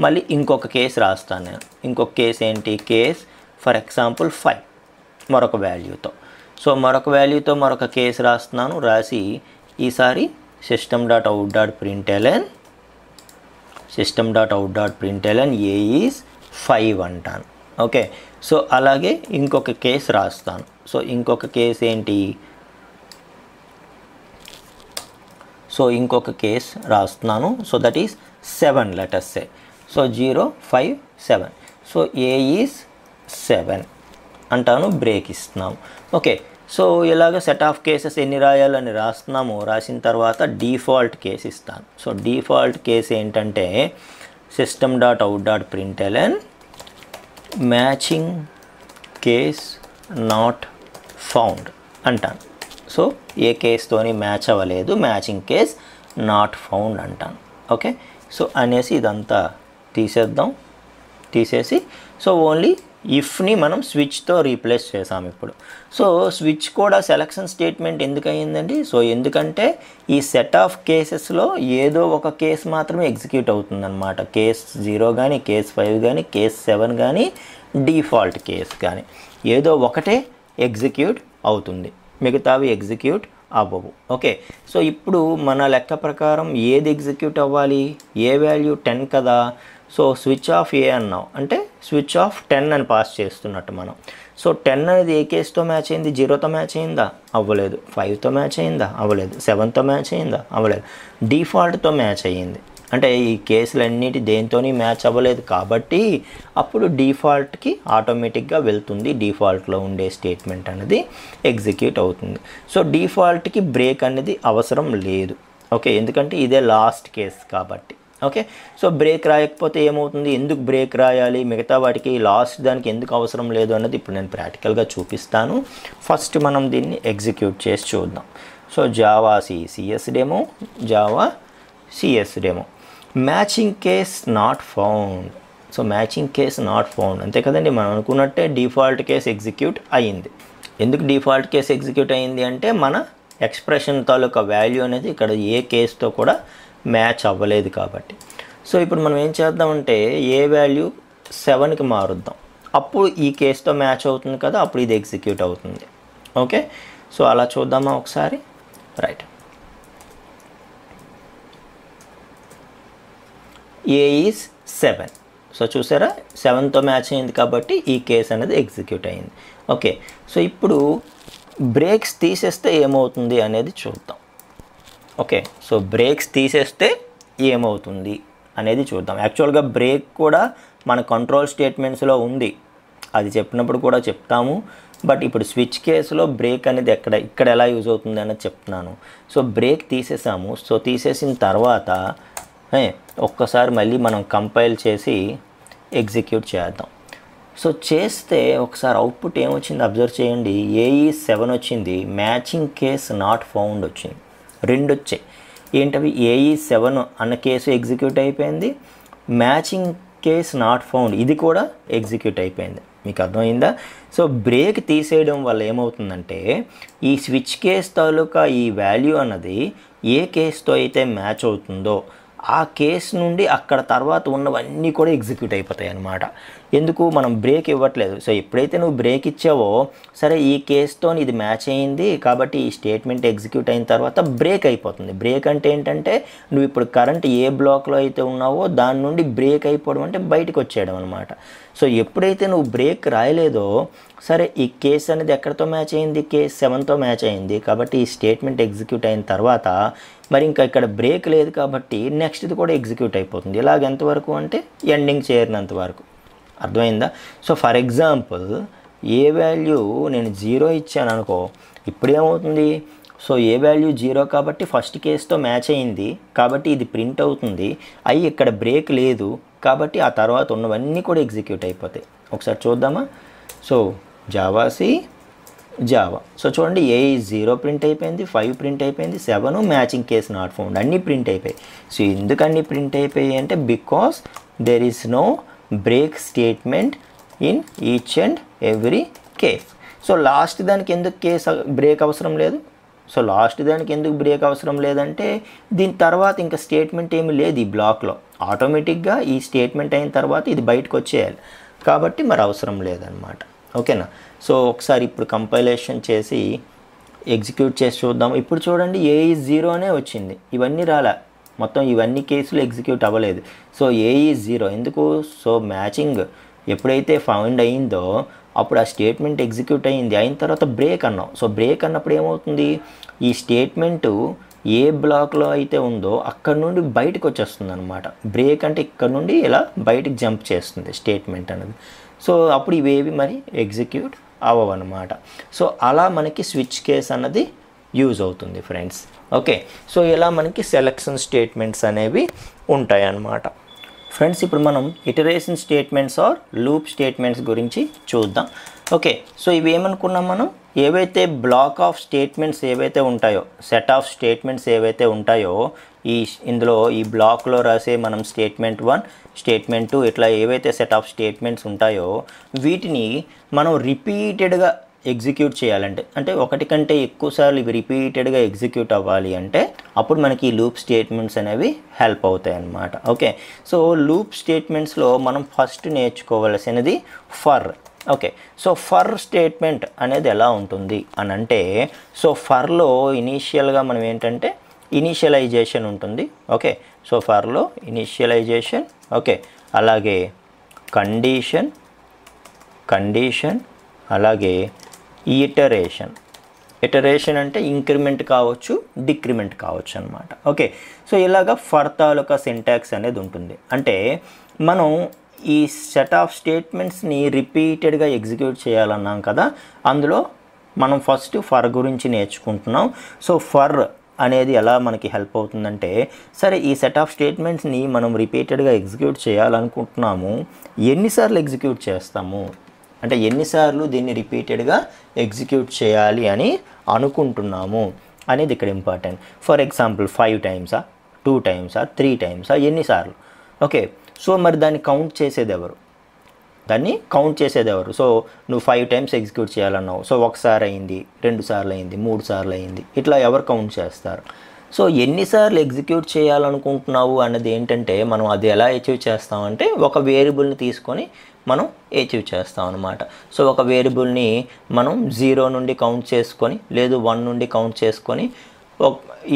మళ్ళీ ఇంకొక కేసు రాస్తాను నేను. ఇంకొక కేసు ఏంటి, కేస్ ఫర్ ఎగ్జాంపుల్ 5 మరొక వాల్యూతో. సో మరొక వాల్యూతో మరొక కేసు రాస్తున్నాను. రాసి ఈసారి system.out.println a ఈజ్ 5 అంటాను. ఓకే, సో అలాగే ఇంకొక కేసు రాస్తాను. సో ఇంకొక కేసు ఏంటి, సో ఇంకొక కేసు రాస్తున్నాను. So that is 7 letters say. So 0 5 7. So a is 7 అంటాను, బ్రేక్ ఇస్తున్నాము. ఓకే, సో ఇలాగ సెట్ ఆఫ్ కేసెస్ ఎన్ని రాయాలని రాస్తున్నాము. రాసిన తర్వాత డిఫాల్ట్ కేసు ఇస్తాను. సో డిఫాల్ట్ కేసు ఏంటంటే system.out.println matching case not found అంటాను. సో ఏ కేస్తోని మ్యాచ్ అవ్వలేదు, మ్యాచింగ్ కేస్ నాట్ ఫౌండ్ అంటాను. ఓకే, సో అనేసి ఇదంతా తీసేసి సో ఓన్లీ ఇఫ్ని మనం స్విచ్తో రీప్లేస్ చేసాం ఇప్పుడు. సో స్విచ్ కూడా సెలక్షన్ స్టేట్మెంట్ ఎందుకు అయ్యిందండి, సో ఎందుకంటే ఈ సెట్ ఆఫ్ కేసెస్లో ఏదో ఒక కేసు మాత్రమే ఎగ్జిక్యూట్ అవుతుందన్నమాట. కేస్ 0 కానీ, కేస్ 5 కానీ, కేస్ 7 కానీ, డిఫాల్ట్ కేస్ కానీ ఏదో ఒకటే ఎగ్జిక్యూట్ అవుతుంది, మిగతావి ఎగ్జిక్యూట్ అవ్వవు. ఓకే, సో ఇప్పుడు మన లెక్క ప్రకారం ఏది ఎగ్జిక్యూట్ అవ్వాలి, ఏ వాల్యూ 10 కదా. సో స్విచ్ ఆఫ్ ఏ అన్నాం అంటే స్విచ్ ఆఫ్ 10 అని పాస్ చేస్తున్నట్టు మనం. సో 10 అనేది ఏ కేసుతో మ్యాచ్ అయింది, 0తో మ్యాచ్ అయిందా, అవ్వలేదు. 5తో మ్యాచ్ అయిందా, అవ్వలేదు. 7తో మ్యాచ్ అయిందా, అవ్వలేదు. డిఫాల్ట్తో మ్యాచ్ అయ్యింది. అంటే ఈ కేసులన్నిటి దేంతోని మ్యాచ్ అవ్వలేదు కాబట్టి అప్పుడు డిఫాల్ట్కి ఆటోమేటిక్గా వెళ్తుంది, డిఫాల్ట్లో ఉండే స్టేట్మెంట్ అనేది ఎగ్జిక్యూట్ అవుతుంది. సో డిఫాల్ట్కి బ్రేక్ అనేది అవసరం లేదు. ఓకే, ఎందుకంటే ఇదే లాస్ట్ కేస్ కాబట్టి. ఓకే, సో బ్రేక్ రాయకపోతే ఏమవుతుంది, ఎందుకు బ్రేక్ రాయాలి, మిగతా వాటికి లాస్ట్ దానికి ఎందుకు అవసరం లేదు అన్నది ఇప్పుడు నేను ప్రాక్టికల్గా చూపిస్తాను. ఫస్ట్ మనం దీన్ని ఎగ్జిక్యూట్ చేసి చూద్దాం. So Java CS demo, Java CS demo, matching case not found. So matching case not found అంతే కదండి, మనం అనుకున్నట్టే డిఫాల్ట్ కేస్ ఎగ్జిక్యూట్ అయ్యింది. ఎందుకు డిఫాల్ట్ కేస్ ఎగ్జిక్యూట్ అయ్యింది అంటే మన ఎక్స్ప్రెషన్ తాలూకా వాల్యూ అనేది ఇక్కడ ఏ కేసుతో కూడా మ్యాచ్ అవ్వలేదు కాబట్టి. సో ఇప్పుడు మనం ఏం చేద్దామంటే ఏ వాల్యూ 7కి మారుద్దాం, అప్పుడు ఈ కేసుతో మ్యాచ్ అవుతుంది కదా, అప్పుడు ఇది ఎగ్జిక్యూట్ అవుతుంది. ఓకే, సో అలా చూద్దామా ఒకసారి. Right, A is 7. సో చూసారా 7తో మ్యాచ్ అయింది కాబట్టి ఈ కేసు అనేది ఎగ్జిక్యూట్ అయింది. ఓకే, సో ఇప్పుడు బ్రేక్స్ తీసేస్తే ఏమవుతుంది అనేది చూద్దాం. ఓకే, సో బ్రేక్స్ తీసేస్తే ఏమవుతుంది అనేది చూద్దాం. యాక్చువల్గా బ్రేక్ కూడా మన కంట్రోల్ స్టేట్మెంట్స్లో ఉంది, అది చెప్పినప్పుడు కూడా చెప్తాము. బట్ ఇప్పుడు స్విచ్ కేసులో బ్రేక్ అనేది ఇక్కడ ఎలా యూజ్ అవుతుంది అనేది చెప్తున్నాను. So break తీసేసాము. సో తీసేసిన తర్వాత ఒక్కసారి మళ్ళీ మనం కంపైల్ చేసి ఎగ్జిక్యూట్ చేద్దాం. సో చేస్తే ఒకసారి అవుట్పుట్ ఏమొచ్చింది అబ్జర్వ్ చేయండి. ఏఈ 7 వచ్చింది, మ్యాచింగ్ కేస్ నాట్ ఫౌండ్ వచ్చింది, 2 వచ్చాయి. ఏంటవి, ఏఈ 7 అన్న కేసు ఎగ్జిక్యూట్ అయిపోయింది, మ్యాచింగ్ కేస్ నాట్ ఫౌండ్ ఇది కూడా ఎగ్జిక్యూట్ అయిపోయింది. మీకు అర్థమైందా? సో బ్రేక్ తీసేయడం వల్ల ఏమవుతుందంటే ఈ స్విచ్ కేస్ తాలూకా ఈ వాల్యూ అన్నది ఏ కేసుతో అయితే మ్యాచ్ అవుతుందో ఆ కేసు నుండి అక్కడ తర్వాత ఉన్నవన్నీ కూడా ఎగ్జిక్యూట్ అయిపోతాయి అన్నమాట. ఎందుకు, మనం బ్రేక్ ఇవ్వట్లేదు. సో ఎప్పుడైతే నువ్వు బ్రేక్ ఇచ్చావో సరే ఈ కేసుతో ఇది మ్యాచ్ అయింది కాబట్టి ఈ స్టేట్మెంట్ ఎగ్జిక్యూట్ అయిన తర్వాత బ్రేక్ అయిపోతుంది. బ్రేక్ అంటే ఏంటంటే నువ్వు ఇప్పుడు కరెంట్ ఏ బ్లాక్లో అయితే ఉన్నావో దాని నుండి బ్రేక్ అయిపోవడం అంటే బయటకు వచ్చేయడం అనమాట. సో ఎప్పుడైతే నువ్వు బ్రేక్ రాయలేదో సరే ఈ కేసు అనేది ఎక్కడితో మ్యాచ్ అయింది, కేసు 7తో మ్యాచ్ అయింది కాబట్టి ఈ స్టేట్మెంట్ ఎగ్జిక్యూట్ అయిన తర్వాత మరి ఇంకా ఇక్కడ బ్రేక్ లేదు కాబట్టి నెక్స్ట్ది కూడా ఎగ్జిక్యూట్ అయిపోతుంది. ఇలాగ ఎంతవరకు అంటే ఎండింగ్ చేరినంత వరకు. అర్థమైందా? So for example A value నేను 0 ఇచ్చాను అనుకో, ఇప్పుడు ఏమవుతుంది, సో ఏ వాల్యూ 0 కాబట్టి ఫస్ట్ కేసుతో మ్యాచ్ అయింది కాబట్టి ఇది ప్రింట్ అవుతుంది. అవి ఇక్కడ బ్రేక్ లేదు కాబట్టి ఆ తర్వాత ఉన్నవన్నీ కూడా ఎగ్జిక్యూట్ అయిపోతాయి. ఒకసారి చూద్దామా. సో జావా సో చూడండి ఏ 0 ప్రింట్ అయిపోయింది, 5 ప్రింట్ అయిపోయింది, 7 మ్యాచింగ్ కేస్ నాట్ ఫౌండ్ అన్నీ ప్రింట్ అయిపోయాయి. సో ఎందుకు అన్నీ ప్రింట్ అయిపోయాయి అంటే because there is no break statement in each and every case. So last దానికి ఎందుకు కేస్ బ్రేక్ అవసరం లేదు, సో లాస్ట్ దానికి ఎందుకు బ్రేక్ అవసరం లేదంటే దీని తర్వాత ఇంకా స్టేట్మెంట్ ఏమీ లేదు ఈ బ్లాక్లో, ఆటోమేటిక్గా ఈ స్టేట్మెంట్ అయిన తర్వాత ఇది బయటకు వచ్చేయాలి కాబట్టి మరి అవసరం లేదనమాట. ఓకేనా. సో ఒకసారి ఇప్పుడు కంపైలేషన్ చేసి ఎగ్జిక్యూట్ చేసి చూద్దాం. ఇప్పుడు చూడండి ఏ ఈజ్ 0 అనే వచ్చింది, ఇవన్నీ రాలే, మొత్తం ఇవన్నీ కేసులు ఎగ్జిక్యూట్ అవ్వలేదు. సో ఏ ఈజ్ 0 ఎందుకు? సో మ్యాచింగ్ ఎప్పుడైతే ఫౌండ్ అయిందో అప్పుడు ఆ స్టేట్మెంట్ ఎగ్జిక్యూట్ అయింది, అయిన తర్వాత బ్రేక్ అన్నాం. సో బ్రేక్ అన్నప్పుడు ఏమవుతుంది, ఈ స్టేట్మెంటు ఏ బ్లాక్లో అయితే ఉందో అక్కడ నుండి బయటకు వచ్చేస్తుంది అనమాట. బ్రేక్ అంటే ఇక్కడ నుండి ఇలా బయటకు జంప్ చేస్తుంది స్టేట్మెంట్ అనేది. సో అప్పుడు ఇవేవి మరి ఎగ్జిక్యూట్ అవ్వవన్నమాట. సో అలా మనకి స్విచ్ కేస్ అన్నది యూజ్ అవుతుంది ఫ్రెండ్స్. ఓకే. సో ఇలా మనకి సెలక్షన్ స్టేట్మెంట్స్ అనేవి ఉంటాయి అన్నమాట. ఫ్రెండ్స్ ఇప్పుడు మనం iteration statements or loop statements గురించి చూద్దాం. ఓకే. సో ఇవి ఏమనుకున్నాం మనం, ఏవైతే బ్లాక్ ఆఫ్ స్టేట్మెంట్స్ ఏవైతే ఉంటాయో, సెట్ ఆఫ్ స్టేట్మెంట్స్ ఏవైతే ఉంటాయో ఇందులో ఈ బ్లాక్లో రాసే మనం స్టేట్మెంట్ 1 స్టేట్మెంట్ 2 ఇట్లా ఏవైతే సెట్ ఆఫ్ స్టేట్మెంట్స్ ఉంటాయో వీటిని మనం రిపీటెడ్గా ఎగ్జిక్యూట్ చేయాలంటే, అంటే ఒకటి కంటే ఎక్కువ సార్లు ఇవి రిపీటెడ్గా ఎగ్జిక్యూట్ అవ్వాలి అంటే అప్పుడు మనకి ఈ లూప్ స్టేట్మెంట్స్ అనేవి హెల్ప్ అవుతాయి అన్నమాట. ఓకే. సో లూప్ స్టేట్మెంట్స్లో మనం ఫస్ట్ నేర్చుకోవాల్సినది for. Okay. So for statement అనేది ఎలా ఉంటుంది అని అంటే, సో ఫర్లో ఇనీషియల్గా మనం ఏంటంటే ఇనీషియలైజేషన్ ఉంటుంది. ఓకే. సో ఫర్లో ఇనీషియలైజేషన్, ఓకే, అలాగే కండిషన్ అలాగే ఇటరేషన్ అంటే ఇంక్రిమెంట్ కావచ్చు, డిక్రిమెంట్ కావచ్చు అనమాట. ఓకే. సో ఇలాగా ఫర్ తాలూకా సింటాక్స్ అనేది ఉంటుంది. అంటే మనం ఈ సెట్ ఆఫ్ స్టేట్మెంట్స్ని రిపీటెడ్గా ఎగ్జిక్యూట్ చేయాలన్నాం కదా, అందులో మనం ఫస్ట్ ఫర్ గురించి నేర్చుకుంటున్నాం. సో ఫర్ అనేది ఎలా మనకి హెల్ప్ అవుతుందంటే, సరే ఈ సెట్ ఆఫ్ స్టేట్మెంట్స్ని మనం రిపీటెడ్గా ఎగ్జిక్యూట్ చేయాలనుకుంటున్నాము, ఎన్నిసార్లు ఎగ్జిక్యూట్ చేస్తాము అంటే ఎన్నిసార్లు దీన్ని రిపీటెడ్గా ఎగ్జిక్యూట్ చేయాలి అని అనుకుంటున్నాము అనేది ఇక్కడ ఇంపార్టెంట్. ఫర్ ఎగ్జాంపుల్ 5 టైమ్సా, 2 టైమ్సా, 3 టైమ్సా, ఎన్నిసార్లు? ఓకే. సో మరి దాన్ని కౌంట్ చేసేది ఎవరు? సో నువ్వు 5 టైమ్స్ ఎగ్జిక్యూట్ చేయాలన్నావు, సో ఒకసారి అయింది, 2 సార్లు అయింది, 3 సార్లు అయింది, ఇట్లా ఎవరు కౌంట్ చేస్తారు? సో ఎన్నిసార్లు ఎగ్జిక్యూట్ చేయాలనుకుంటున్నావు అన్నది ఏంటంటే మనం అది ఎలా అచీవ్ చేస్తామంటే ఒక వేరియబుల్ని తీసుకొని మనం అచీవ్ చేస్తాం అనమాట. సో ఒక వేరియబుల్ని మనం 0 నుండి కౌంట్ చేసుకొని లేదు 1 నుండి కౌంట్ చేసుకొని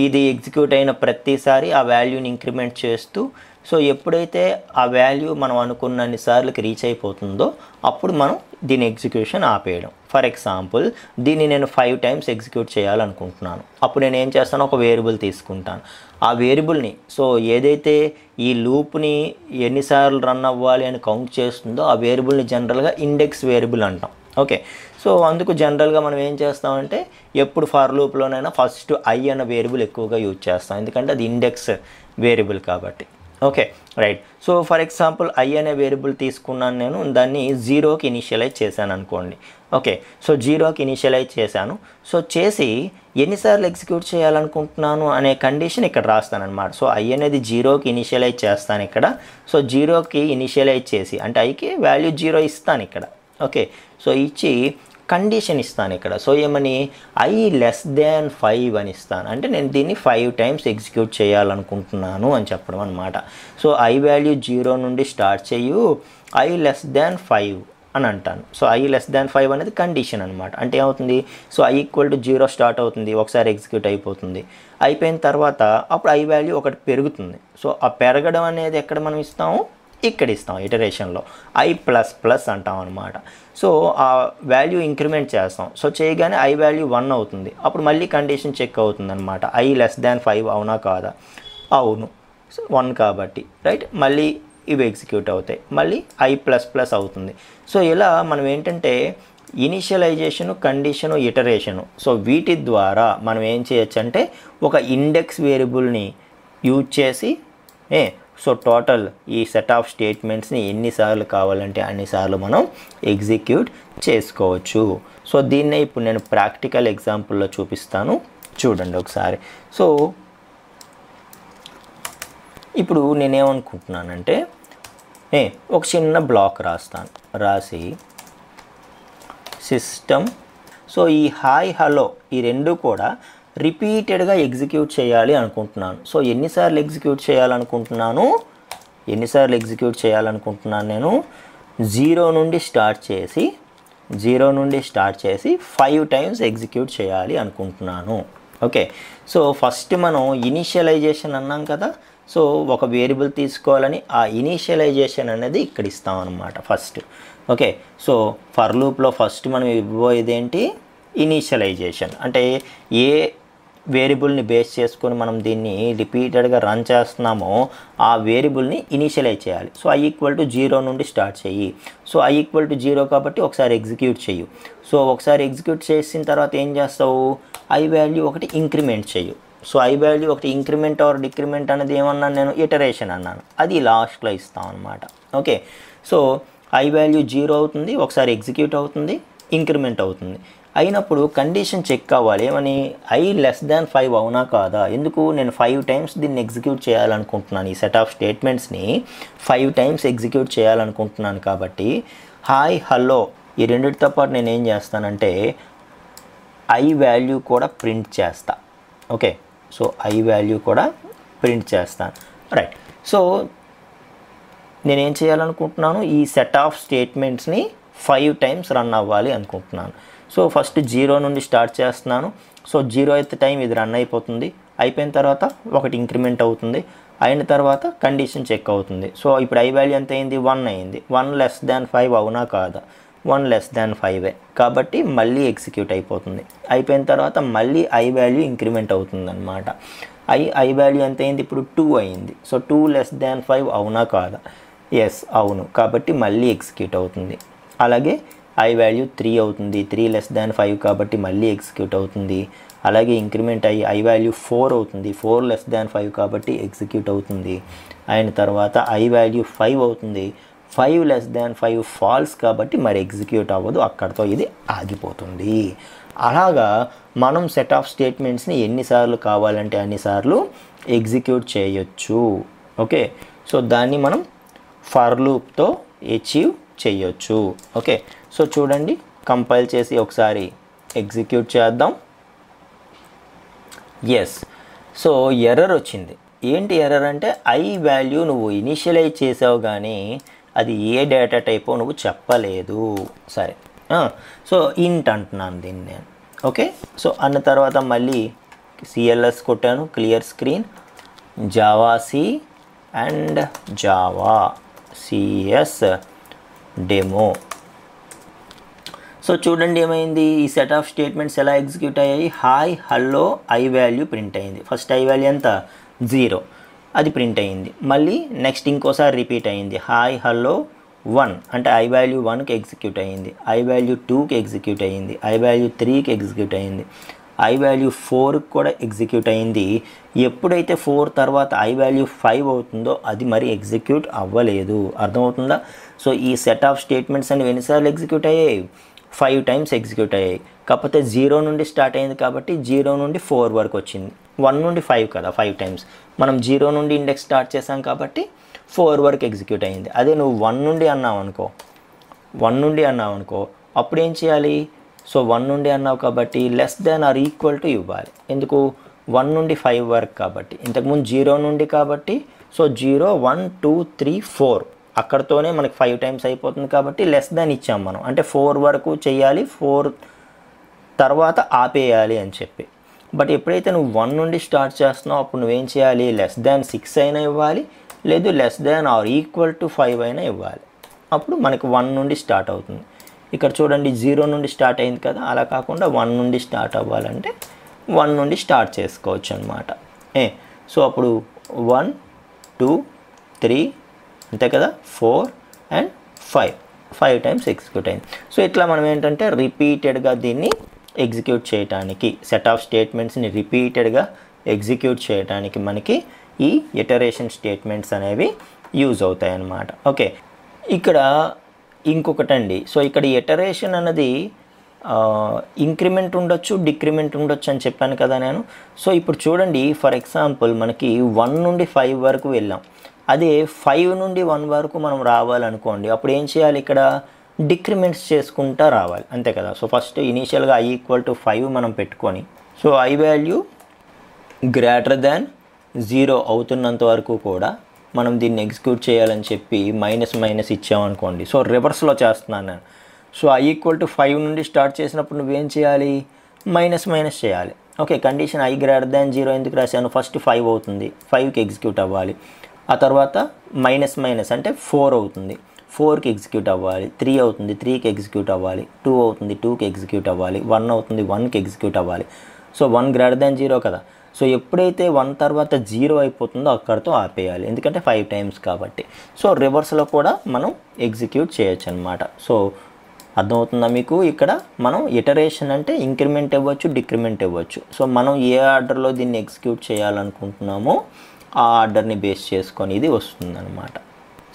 ఇది ఎగ్జిక్యూట్ అయిన ప్రతిసారి ఆ వాల్యూని ఇంక్రిమెంట్ చేస్తూ, సో ఎప్పుడైతే ఆ వాల్యూ మనం అనుకున్నన్ని సార్లకి రీచ్ అయిపోతుందో అప్పుడు మనం దీని ఎగ్జిక్యూషన్ ఆపేయడం. ఫర్ ఎగ్జాంపుల్ దీన్ని నేను 5 టైమ్స్ ఎగ్జిక్యూట్ చేయాలనుకుంటున్నాను, అప్పుడు నేను ఏం చేస్తాను, ఒక వేరియబుల్ తీసుకుంటాను. ఆ వేరియబుల్ని, సో ఏదైతే ఈ లూప్ని ఎన్నిసార్లు రన్ అవ్వాలి అని కౌంట్ చేస్తుందో ఆ వేరియబుల్ని జనరల్గా ఇండెక్స్ వేరియబుల్ అంటాం. ఓకే. సో అందుకు జనరల్గా మనం ఏం చేస్తామంటే ఎప్పుడు ఫర్ లూప్లోనైనా ఫస్ట్ ఐ అన్న వేరియబుల్ ఎక్కువగా యూజ్ చేస్తాం, ఎందుకంటే అది ఇండెక్స్ వేరియబుల్ కాబట్టి. Okay, right. So for example I అనే వేరియబుల్ తీసుకున్నాను, నేను దాన్ని 0కి ఇనిషియలైజ్ చేశాను అనుకోండి. ఓకే. సో 0కి ఇనిషియలైజ్ చేశాను. సో చేసి ఎన్నిసార్లు ఎగ్జిక్యూట్ చేయాలనుకుంటున్నాను అనే కండిషన్ ఇక్కడ రాస్తాను అనమాట. సో ఐ అనేది 0కి ఇనిషియలైజ్ చేస్తాను ఇక్కడ. సో 0కి ఇనిషియలైజ్ చేసి అంటే ఐకి వాల్యూ 0 ఇస్తాను ఇక్కడ. ఓకే. సో ఇచ్చి కండిషన్ ఇస్తాను ఇక్కడ. సో ఏమని, ఐ లెస్ దాన్ 5 అని ఇస్తాను. అంటే నేను దీన్ని 5 టైమ్స్ ఎగ్జిక్యూట్ చేయాలనుకుంటున్నాను అని చెప్పడం అనమాట. సో ఐ వాల్యూ 0 నుండి స్టార్ట్ చేయు, ఐ లెస్ దాన్ 5 అని అంటాను. సో ఐ లెస్ దాన్ 5 అనేది కండిషన్ అనమాట. అంటే ఏమవుతుంది, so I equal to 0 start అవుతుంది, ఒకసారి ఎగ్జిక్యూట్ అయిపోతుంది. అయిపోయిన తర్వాత అప్పుడు ఐ వాల్యూ ఒకటి పెరుగుతుంది. సో ఆ పెరగడం అనేది ఎక్కడ మనం ఇస్తాము, ఇక్కడ ఇస్తాం ఇటరేషన్లో ఐ ప్లస్ ప్లస్ అంటాం అనమాట. సో ఆ వాల్యూ ఇంక్రిమెంట్ చేస్తాం. సో చేయగానే ఐ వాల్యూ 1 అవుతుంది. అప్పుడు మళ్ళీ కండిషన్ చెక్ అవుతుంది అనమాట, ఐ లెస్ దాన్ 5 అవునా కాదా, అవును, సో 1 కాబట్టి రైట్, మళ్ళీ ఇవి ఎగ్జిక్యూట్ అవుతాయి, మళ్ళీ ఐ ప్లస్ ప్లస్ అవుతుంది. సో ఇలా మనం ఏంటంటే ఇనిషియలైజేషను, కండిషను, ఇటరేషను, సో వీటి ద్వారా మనం ఏం చేయొచ్చు అంటే ఒక ఇండెక్స్ వేరియబుల్ని యూజ్ చేసి సో టోటల్ ఈ సెట్ ఆఫ్ స్టేట్మెంట్స్ని ఎన్నిసార్లు కావాలంటే అన్నిసార్లు మనం ఎగ్జిక్యూట్ చేసుకోవచ్చు. సో దీన్నే ఇప్పుడు నేను ప్రాక్టికల్ ఎగ్జాంపుల్లో చూపిస్తాను, చూడండి ఒకసారి. సో ఇప్పుడు నేనేమనుకుంటున్నానంటే ఒక చిన్న బ్లాక్ రాస్తాను, రాసి సిస్టమ్, సో ఈ హాయ్ హలో ఈ రెండు కూడా రిపీటెడ్గా ఎగ్జిక్యూట్ చేయాలి అనుకుంటున్నాను. సో ఎన్నిసార్లు ఎగ్జిక్యూట్ చేయాలనుకుంటున్నాను నేను 0 నుండి స్టార్ట్ చేసి 5 టైమ్స్ ఎగ్జిక్యూట్ చేయాలి అనుకుంటున్నాను. ఓకే, సో ఫస్ట్ మనం ఇనీషియలైజేషన్ అన్నాం కదా. సో ఒక వేరియబుల్ తీసుకోవాలని ఆ ఇనీషియలైజేషన్ అనేది ఇక్కడ ఇస్తాం అన్నమాట ఫస్ట్. ఓకే, సో ఫర్ లూప్లో ఫస్ట్ మనం ఇవ్వబోయేది ఏంటి? ఇనీషియలైజేషన్. అంటే ఏ వేరియబుల్ని బేస్ చేసుకొని మనం దీన్ని రిపీటెడ్గా రన్ చేస్తున్నామో ఆ వేరియబుల్ని ఇనీషియలైజ్ చేయాలి. సో i = 0 నుండి స్టార్ట్ చెయ్యి. సో i = 0 కాబట్టి ఒకసారి ఎగ్జిక్యూట్ చెయ్యు. సో ఒకసారి ఎగ్జిక్యూట్ చేసిన తర్వాత ఏం చేస్తావు? i వాల్యూ ఒకటి ఇంక్రిమెంట్ చెయ్యు. సో i వాల్యూ ఒకటి ఇంక్రిమెంట్ ఆర్ డిక్రిమెంట్ అనేది ఏమన్నాను నేను? ఇటరేషన్ అన్నాను. అది లాస్ట్లో ఇస్తాం అనమాట. ఓకే, సో i వాల్యూ 0 అవుతుంది, ఒకసారి ఎగ్జిక్యూట్ అవుతుంది, ఇంక్రిమెంట్ అవుతుంది. అయినప్పుడు కండిషన్ చెక్ అవ్వాలి. ఏమని? i <5 అవునా కాదా? ఎందుకు? నేను 5 టైమ్స్ దీన్ని ఎగ్జిక్యూట్ చేయాలనుకుంటున్నాను. ఈ సెట్ ఆఫ్ స్టేట్మెంట్స్ని 5 టైమ్స్ ఎగ్జిక్యూట్ చేయాలనుకుంటున్నాను కాబట్టి హాయ్ హలో ఈ రెండిటితో పాటు నేను ఏం చేస్తానంటే i వాల్యూ కూడా ప్రింట్ చేస్తా. ఓకే, సో i వాల్యూ కూడా ప్రింట్ చేస్తాను. రైట్, సో నేనేం చేయాలనుకుంటున్నాను? ఈ సెట్ ఆఫ్ స్టేట్మెంట్స్ని 5 టైమ్స్ రన్ అవ్వాలి అనుకుంటున్నాను. సో ఫస్ట్ 0 నుండి స్టార్ట్ చేస్తున్నాను. సో 0th టైం ఇది రన్ అయిపోతుంది. అయిపోయిన తర్వాత ఒకటి ఇంక్రిమెంట్ అవుతుంది. అయిన తర్వాత కండిషన్ చెక్ అవుతుంది. సో ఇప్పుడు i వాల్యూ ఎంత అయింది? 1 అయింది. 1 <5 అవునా కాదా? 1 <5 కాబట్టి మళ్ళీ ఎగ్జిక్యూట్ అయిపోతుంది. అయిపోయిన తర్వాత మళ్ళీ i వాల్యూ ఇంక్రిమెంట్ అవుతుంది అనమాట. i వాల్యూ ఎంత అయింది? ఇప్పుడు 2 అయింది. సో 2 <5 అవునా కాదా? ఎస్ అవును, కాబట్టి మళ్ళీ ఎగ్జిక్యూట్ అవుతుంది. అలాగే i వాల్యూ 3 అవుతుంది. 3 <5 కాబట్టి మళ్ళీ ఎగ్జిక్యూట్ అవుతుంది. అలాగే ఇంక్రిమెంట్ అయ్యి i వాల్యూ 4 అవుతుంది. 4 <5 కాబట్టి ఎగ్జిక్యూట్ అవుతుంది. అయిన తర్వాత i వాల్యూ 5 అవుతుంది. 5 <5 ఫాల్స్ కాబట్టి మరి ఎగ్జిక్యూట్ అవ్వదు, అక్కడితో ఇది ఆగిపోతుంది. అలాగా మనం సెట్ ఆఫ్ స్టేట్మెంట్స్ని ఎన్నిసార్లు కావాలంటే అన్నిసార్లు ఎగ్జిక్యూట్ చేయొచ్చు. ఓకే, సో దాన్ని మనం ఫర్ లూప్తో అచీవ్ చేయొచ్చు. ఓకే, సో చూడండి, కంపైల్ చేసి ఒకసారి ఎగ్జిక్యూట్ చేద్దాం. ఎస్, సో ఎర్రర్ వచ్చింది. ఏంటి ఎర్రర్ అంటే i వాల్యూ నువ్వు ఇనిషియలైజ్ చేసావు కానీ అది ఏ డేటా టైపో నువ్వు చెప్పలేదు. సరే, సో ఇంట్ అంటున్నాను దీన్ని నేను. ఓకే, సో అన్న తర్వాత మళ్ళీ cls కొట్టాను, clear screen, Java C and Java cs demo. So చూడండి ఏమైంది? ఈ సెట్ ఆఫ్ స్టేట్మెంట్స్ ఎలా ఎగ్జిక్యూట్ అయ్యాయి? Hi hello i value print అయింది. ఫస్ట్ i వాల్యూ ఎంత? 0, అది ప్రింట్ అయింది. మళ్ళీ నెక్స్ట్ ఇంకోసారి రిపీట్ అయింది. హాయ్ హలో 1 అంటే i వాల్యూ 1కి ఎగ్జిక్యూట్ అయ్యింది. i వాల్యూ 2కి ఎగ్జిక్యూట్ అయ్యింది. i వాల్యూ 3కి ఎగ్జిక్యూట్ అయ్యింది. i వాల్యూ 4కి కూడా ఎగ్జిక్యూట్ అయ్యింది. ఎప్పుడైతే 4 తర్వాత i వాల్యూ 5 అవుతుందో అది మరి ఎగ్జిక్యూట్ అవ్వలేదు. అర్థమవుతుందా? సో ఈ సెట్ ఆఫ్ స్టేట్మెంట్స్ అనేవి ఎన్నిసార్లు ఎగ్జిక్యూట్ అయ్యాయి? 5 టైమ్స్ ఎగ్జిక్యూట్ అయ్యాయి. కాకపోతే 0 నుండి స్టార్ట్ అయింది కాబట్టి 0 నుండి 4 వరకు వచ్చింది. 1 నుండి 5 కదా, 5 టైమ్స్. మనం 0 నుండి ఇండెక్స్ స్టార్ట్ చేసాం కాబట్టి 4 వరకు ఎగ్జిక్యూట్ అయింది. అదే నువ్వు 1 నుండి అన్నావు అనుకో, అప్పుడు ఏం చేయాలి? సో 1 నుండి అన్నావు కాబట్టి <= ఇవ్వాలి. ఎందుకు? 1 నుండి 5 వరకు కాబట్టి. ఇంతకుముందు 0 నుండి కాబట్టి సో 0 1 2 3 4 అక్కడతోనే మనకి 5 టైమ్స్ అయిపోతుంది కాబట్టి <= ఇచ్చాం మనం. అంటే 4 వరకు చేయాలి, 4 తర్వాత ఆపేయాలి అని చెప్పి. బట్ ఎప్పుడైతే నువ్వు 1 నుండి స్టార్ట్ చేస్తున్నావు అప్పుడు నువ్వేం చేయాలి? <6 అయినా ఇవ్వాలి, లేదు <5 అయినా ఇవ్వాలి. అప్పుడు మనకి 1 నుండి స్టార్ట్ అవుతుంది. ఇక్కడ చూడండి 0 నుండి స్టార్ట్ అయింది కదా, అలా కాకుండా 1 నుండి స్టార్ట్ అవ్వాలంటే 1 నుండి స్టార్ట్ చేసుకోవచ్చు అనమాట. సో అప్పుడు 1 2 3 అంతే కదా, 4 అండ్ 5 టైమ్స్ ఎగ్జిక్యూట్ అయింది. సో ఇట్లా మనం ఏంటంటే రిపీటెడ్గా దీన్ని ఎగ్జిక్యూట్ చేయడానికి, సెట్ ఆఫ్ స్టేట్మెంట్స్ని రిపీటెడ్గా ఎగ్జిక్యూట్ చేయడానికి మనకి ఈ ఇటరేషన్ స్టేట్మెంట్స్ అనేవి యూజ్ అవుతాయి అన్నమాట. ఓకే, ఇక్కడ ఇంకొకటండి. సో ఇక్కడ ఇటరేషన్ అన్నది ఇంక్రిమెంట్ ఉండొచ్చు, డిక్రిమెంట్ ఉండొచ్చు అని చెప్పాను కదా నేను. సో ఇప్పుడు చూడండి, ఫర్ ఎగ్జాంపుల్ మనకి 1 నుండి 5 వరకు వెళ్ళాం. అదే 5 నుండి 1 వరకు మనం రావాలనుకోండి, అప్పుడు ఏం చేయాలి? ఇక్కడ డిక్రిమెంట్స్ చేసుకుంటా రావాలి, అంతే కదా. సో ఫస్ట్ ఇనీషియల్గా i = 5 మనం పెట్టుకొని, so I value greater than 0 అవుతున్నంత వరకు కూడా మనం దీన్ని ఎగ్జిక్యూట్ చేయాలని చెప్పి మైనస్ మైనస్ ఇచ్చామనుకోండి. సో రివర్స్లో చేస్తున్నాను నేను. సో I = 5 నుండి స్టార్ట్ చేసినప్పుడు నువ్వేం చేయాలి, మైనస్ మైనస్ చేయాలి. ఓకే, కండిషన్ I > 0 ఎందుకు రాశాను, ఫస్ట్ 5 అవుతుంది, 5కి ఎగ్జిక్యూట్ అవ్వాలి. ఆ తర్వాత మైనస్ మైనస్ అంటే 4 అవుతుంది, 4కి ఎగ్జిక్యూట్ అవ్వాలి. 3 అవుతుంది, 3కి ఎగ్జిక్యూట్ అవ్వాలి. 2 అవుతుంది, 2కి ఎగ్జిక్యూట్ అవ్వాలి. 1 అవుతుంది, 1కి ఎగ్జిక్యూట్ అవ్వాలి. సో 1 > 0 కదా. సో ఎప్పుడైతే 1 తర్వాత 0 అయిపోతుందో అక్కడితో ఆపేయాలి, ఎందుకంటే 5 టైమ్స్ కాబట్టి. సో రివర్స్లో కూడా మనం ఎగ్జిక్యూట్ చేయొచ్చు అనమాట. సో అర్థమవుతుందా మీకు? ఇక్కడ మనం ఇటరేషన్ అంటే ఇంక్రిమెంట్ ఇవ్వచ్చు, డిక్రిమెంట్ ఇవ్వచ్చు. సో మనం ఏ ఆర్డర్లో దీన్ని ఎగ్జిక్యూట్ చేయాలనుకుంటున్నామో ఆ ఆర్డర్ని బేస్ చేసుకొని ఇది వస్తుందన్నమాట.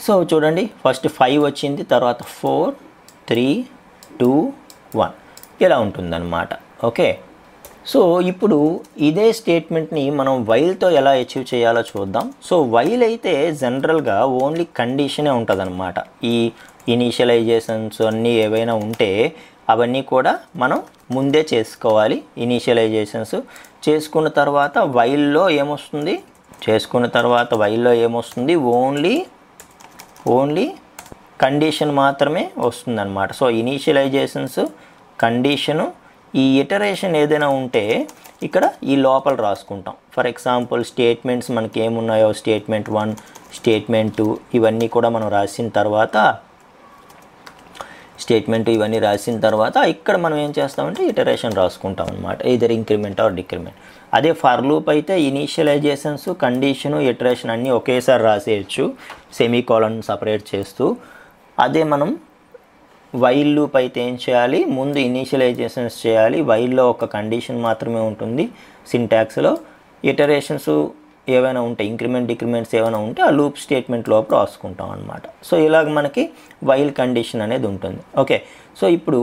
సో చూడండి, ఫస్ట్ 5 వచ్చింది, తర్వాత 4 3 2 1 ఇలా ఉంటుందన్నమాట. ఓకే, సో ఇప్పుడు ఇదే స్టేట్మెంట్ని మనం వైల్తో ఎలా అచీవ్ చేయాలో చూద్దాం. సో వైల్ అయితే జనరల్గా ఓన్లీ కండిషనే ఉంటుంది అన్నమాట. ఈ ఇనీషియలైజేషన్స్ అన్నీ ఏవైనా ఉంటే అవన్నీ కూడా మనం ముందే చేసుకోవాలి. ఇనీషియలైజేషన్స్ చేసుకున్న తర్వాత వైల్లో ఏమొస్తుంది, ఓన్లీ కండిషన్ మాత్రమే వస్తుందన్నమాట. సో ఇనీషియలైజేషన్స్, కండిషను, ఈ ఇటరేషన్ ఏదైనా ఉంటే ఇక్కడ ఈ లోపల రాసుకుంటాం. ఫర్ ఎగ్జాంపుల్ స్టేట్మెంట్స్ మనకి ఏమున్నాయో, స్టేట్మెంట్ 1, స్టేట్మెంట్ 2 ఇవన్నీ కూడా మనం రాసిన తర్వాత ఇక్కడ మనం ఏం చేస్తామంటే ఇటరేషన్ రాసుకుంటాం అనమాట, ఇదర్ ఇంక్రిమెంట్ ఆర్ డిక్రిమెంట్. అదే ఫర్ లూప్ అయితే ఇనీషియలైజేషన్స్, కండిషను, ఇటరేషన్ అన్నీ ఒకేసారి రాసేయచ్చు, సెమీకోలన్ సపరేట్ చేస్తూ. అదే మనం వైల్ లూప్ అయితే ఏం చేయాలి, ముందు ఇనీషియలైజేషన్స్ చేయాలి, వైల్లో ఒక కండిషన్ మాత్రమే ఉంటుంది సింటాక్స్లో. ఇటరేషన్స్ ఏవైనా ఉంటే, ఇంక్రిమెంట్ డిక్రిమెంట్స్ ఏమైనా ఉంటే ఆ లూప్ స్టేట్మెంట్ లోపల రాసుకుంటాం అనమాట. సో ఇలాగ మనకి వైల్ కండిషన్ అనేది ఉంటుంది. ఓకే, సో ఇప్పుడు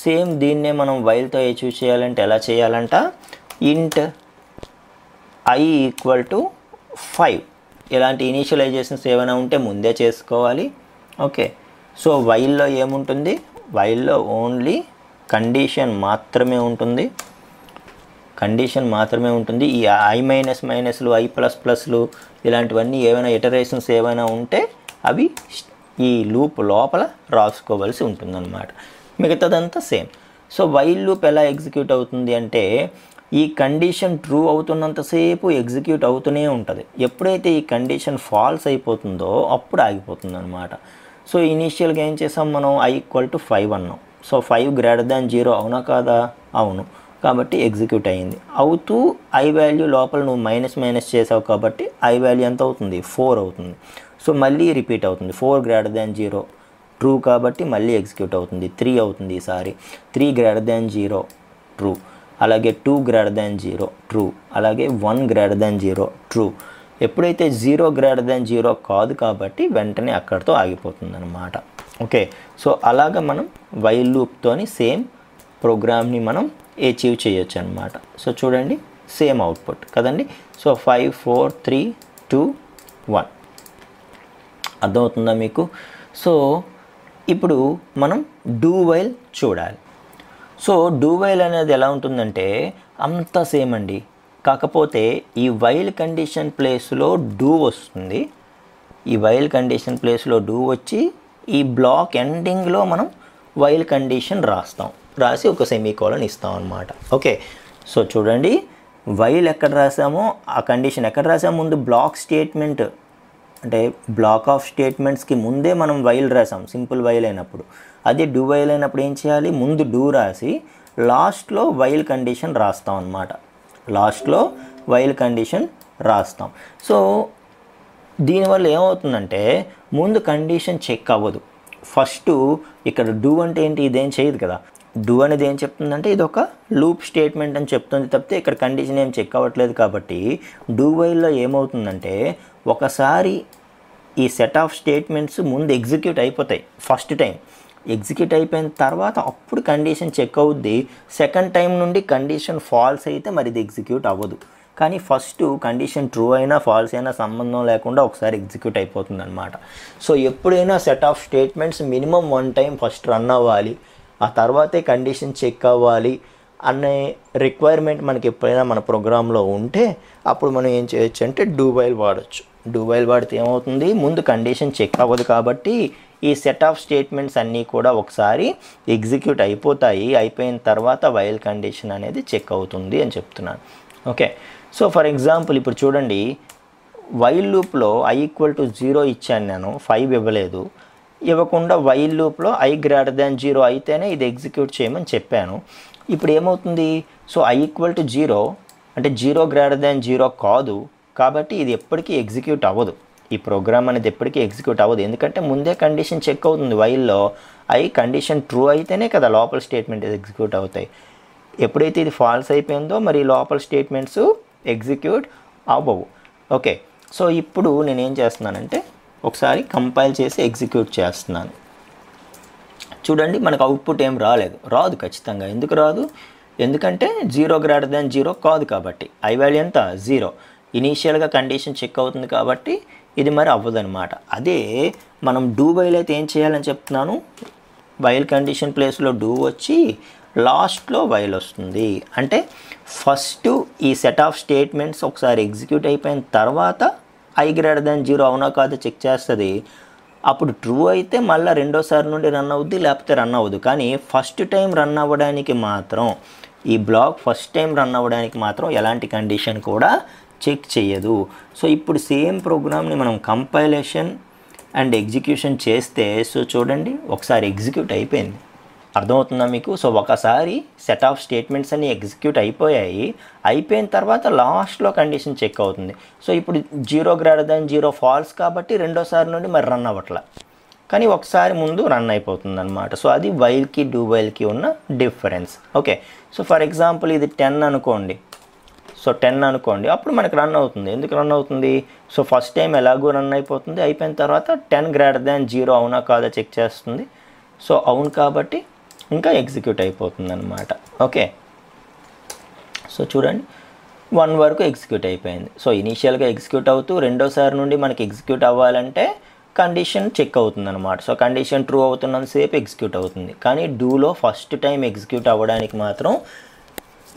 సేమ్ దీన్నే మనం వైల్తో అచీవ్ చేయాలంటే ఎలా చేయాలంట, ఇంట్ I = 5 ఇలాంటి ఇనీషియలైజేషన్స్ ఏమైనా ఉంటే ముందే చేసుకోవాలి. ఓకే, సో వైల్లో ఏముంటుంది, వైల్లో ఓన్లీ కండిషన్ మాత్రమే ఉంటుంది. ఈ I-లు, I++లు ఇలాంటివన్నీ ఏమైనా ఇటరేషన్స్ ఏమైనా ఉంటే అవి ఈ లూప్ లోపల రాసుకోవాల్సి ఉంటుందన్నమాట. మిగతాదంతా సేమ్. సో వైల్ లూప్ ఎలా ఎగ్జిక్యూట్ అవుతుంది అంటే, ఈ కండిషన్ ట్రూ అవుతున్నంతసేపు ఎగ్జిక్యూట్ అవుతూనే ఉంటుంది. ఎప్పుడైతే ఈ కండిషన్ ఫాల్స్ అయిపోతుందో అప్పుడు ఆగిపోతుంది అనమాట. సో ఇనీషియల్గా ఏం చేసాం మనం, I = 5 అన్నాం. సో 5 > 0 అవునా కాదా, అవును, కాబట్టి ఎగ్జిక్యూట్ అయ్యింది. అవుతూ I వాల్యూ లోపల నువ్వు మైనస్ మైనస్ చేసావు కాబట్టి I వాల్యూ ఎంత అవుతుంది, 4 అవుతుంది. సో మళ్ళీ రిపీట్ అవుతుంది, 4 > 0 ట్రూ కాబట్టి మళ్ళీ ఎగ్జిక్యూట్ అవుతుంది. 3 అవుతుంది ఈసారి, 3 > 0 ట్రూ, అలాగే 2 > 0 ట్రూ, అలాగే 1 > 0 ట్రూ. ఎప్పుడైతే 0 > 0 కాదు కాబట్టి వెంటనే అక్కడితో ఆగిపోతుంది అనమాట. ఓకే, సో అలాగ మనం వైల్ లూప్తోని సేమ్ ప్రోగ్రామ్ని మనం అచీవ్ చేయొచ్చు అనమాట. సో చూడండి, సేమ్ అవుట్పుట్ కదండి. సో 5 4 3 2 1 అర్థమవుతుందా మీకు? సో ఇప్పుడు మనం డూ వైల్ చూడాలి. సో డూ వైల్ అనేది ఎలా ఉంటుందంటే అంతా సేమ్ అండి, కాకపోతే ఈ వైల్ కండిషన్ ప్లేస్లో డూ వస్తుంది. ఈ వైల్ కండిషన్ ప్లేస్లో డూ వచ్చి ఈ బ్లాక్ ఎండింగ్లో మనం వైల్ కండిషన్ రాసి ఒక సెమీకోలన్ ఇస్తాం అన్నమాట. ఓకే, సో చూడండి, వైల్ ఎక్కడ రాసామో ఆ కండిషన్ ఎక్కడ రాసామో ముందు బ్లాక్ స్టేట్మెంట్ అంటే బ్లాక్ ఆఫ్ స్టేట్మెంట్స్కి ముందే మనం వైల్ రాసాం, సింపుల్ వైల్ అయినప్పుడు. అదే డూ వైల్ అయినప్పుడు ఏం చేయాలి, ముందు డూ రాసి లాస్ట్లో వైల్ కండిషన్ రాస్తాం అన్నమాట. సో దీనివల్ల ఏమవుతుందంటే ముందు కండిషన్ చెక్ అవ్వదు. ఫస్ట్ ఇక్కడ డూ అంటే ఏంటి, ఇదేం చేయదు కదా. డూ అనేది ఏం చెప్తుందంటే ఇది ఒక లూప్ స్టేట్మెంట్ అని చెప్తుంది తప్పితే ఇక్కడ కండిషన్ ఏం చెక్ అవ్వట్లేదు. కాబట్టి డూ వైల్లో ఏమవుతుందంటే ఒకసారి ఈ సెట్ ఆఫ్ స్టేట్మెంట్స్ ముందు ఎగ్జిక్యూట్ అయిపోతాయి. ఫస్ట్ టైం ఎగ్జిక్యూట్ అయిపోయిన తర్వాత అప్పుడు కండిషన్ చెక్ అవుద్ది. సెకండ్ టైం నుండి కండిషన్ ఫాల్స్ అయితే మరి ఇది ఎగ్జిక్యూట్ అవ్వదు. కానీ ఫస్ట్ కండిషన్ ట్రూ అయినా ఫాల్స్ అయినా సంబంధం లేకుండా ఒకసారి ఎగ్జిక్యూట్ అయిపోతుంది అనమాట. సో ఎప్పుడైనా set of statements minimum 1 time first run అవ్వాలి, ఆ తర్వాతే కండిషన్ చెక్ అవ్వాలి. అనే రిక్వైర్మెంట్ మనకి ఎప్పుడైనా మన ప్రోగ్రాంలో ఉంటే అప్పుడు మనం ఏం చేయొచ్చు అంటే డూ వైల్ వాడచ్చు. డూ వైల్ వాడితే ఏమవుతుంది, ముందు కండిషన్ చెక్ అవ్వదు కాబట్టి ఈ సెట్ ఆఫ్ స్టేట్మెంట్స్ అన్నీ కూడా ఒకసారి ఎగ్జిక్యూట్ అయిపోతాయి. అయిపోయిన తర్వాత వైల్ కండిషన్ అనేది చెక్ అవుతుంది అని చెప్తున్నాను. ఓకే, సో ఫర్ ఎగ్జాంపుల్ ఇప్పుడు చూడండి, వైల్ లూప్లో i = 0 ఇచ్చాను నేను, 5 ఇవ్వలేదు. ఇవ్వకుండా వైల్ లూప్లో i > 0 అయితేనే ఇది ఎగ్జిక్యూట్ చేయమని చెప్పాను. ఇప్పుడు ఏమవుతుంది, సో i = 0 అంటే 0 > 0 కాదు కాబట్టి ఇది ఎప్పటికీ ఎగ్జిక్యూట్ అవ్వదు. ఈ ప్రోగ్రామ్ అనేది ఎప్పటికీ ఎగ్జిక్యూట్ అవ్వదు, ఎందుకంటే ముందే కండిషన్ చెక్ అవుతుంది. వైల్లో కండిషన్ ట్రూ అయితేనే కదా లోపల స్టేట్మెంట్ ఎగ్జిక్యూట్ అవుతాయి. ఎప్పుడైతే ఇది ఫాల్స్ అయిపోయిందో మరి లోపల స్టేట్మెంట్స్ ఎగ్జిక్యూట్ అవ్వవు. ఓకే, సో ఇప్పుడు నేను ఏం చేస్తున్నానంటే ఒకసారి కంపైల్ చేసి ఎగ్జిక్యూట్ చేస్తున్నాను. చూడండి, మనకు అవుట్పుట్ ఏం రాదు ఖచ్చితంగా. ఎందుకు రాదు, ఎందుకంటే 0 > 0 కాదు కాబట్టి. i వాల్యూ ఎంత, 0. ఇనీషియల్గా కండిషన్ చెక్ అవుతుంది కాబట్టి ఇది మరి అవ్వదనమాట. అదే మనం డూ వైల్ అయితే ఏం చేయాలని చెప్తున్నాను, వైల్ కండిషన్ ప్లేస్లో డూ వచ్చి లాస్ట్లో వైల్ వస్తుంది. అంటే ఫస్ట్ ఈ సెట్ ఆఫ్ స్టేట్మెంట్స్ ఒకసారి ఎగ్జిక్యూట్ అయిపోయిన తర్వాత i > 0 అవునా కాదు చెక్ చేస్తుంది. అప్పుడు ట్రూ అయితే మళ్ళీ రెండోసారి నుండి రన్ అవుద్ది, లేకపోతే రన్ అవ్వదు. కానీ ఫస్ట్ టైం రన్ అవ్వడానికి మాత్రం, ఈ బ్లాక్ ఫస్ట్ టైం రన్ అవ్వడానికి మాత్రం ఎలాంటి కండిషన్ కూడా చెక్ చేయదు. సో ఇప్పుడు సేమ్ ప్రోగ్రామ్ని మనం కంపైలేషన్ అండ్ ఎగ్జిక్యూషన్ చేస్తే, సో చూడండి ఒకసారి ఎగ్జిక్యూట్ అయిపోయింది. అర్థమవుతుందా మీకు? సో ఒకసారి సెట్ ఆఫ్ స్టేట్మెంట్స్ అన్ని ఎగ్జిక్యూట్ అయిపోయాయి. అయిపోయిన తర్వాత లాస్ట్లో కండిషన్ చెక్ అవుతుంది. సో ఇప్పుడు 0 > 0 ఫాల్స్ కాబట్టి రెండోసారి నుండి మరి రన్ అవ్వట్లా, కానీ ఒకసారి ముందు రన్ అయిపోతుంది అనమాట. సో అది వైల్కి డూ వైల్కి ఉన్న difference. Okay, so for example ఇది 10 అనుకోండి. సో 10 అనుకోండి, అప్పుడు మనకు రన్ అవుతుంది. ఎందుకు రన్ అవుతుంది, సో ఫస్ట్ టైం ఎలాగో రన్ అయిపోతుంది. అయిపోయిన తర్వాత 10 > 0 అవునా కాదా చెక్ చేస్తుంది. సో అవును కాబట్టి ఇంకా ఎగ్జిక్యూట్ అయిపోతుంది అనమాట. ఓకే, సో చూడండి 1 వరకు ఎగ్జిక్యూట్ అయిపోయింది. సో ఇనీషియల్గా ఎగ్జిక్యూట్ అవుతూ రెండోసారి నుండి మనకి ఎగ్జిక్యూట్ అవ్వాలంటే కండిషన్ చెక్ అవుతుంది అనమాట. సో కండిషన్ ట్రూ అవుతున్నంతసేపు ఎగ్జిక్యూట్ అవుతుంది. కానీ డూలో ఫస్ట్ టైం ఎగ్జిక్యూట్ అవ్వడానికి మాత్రం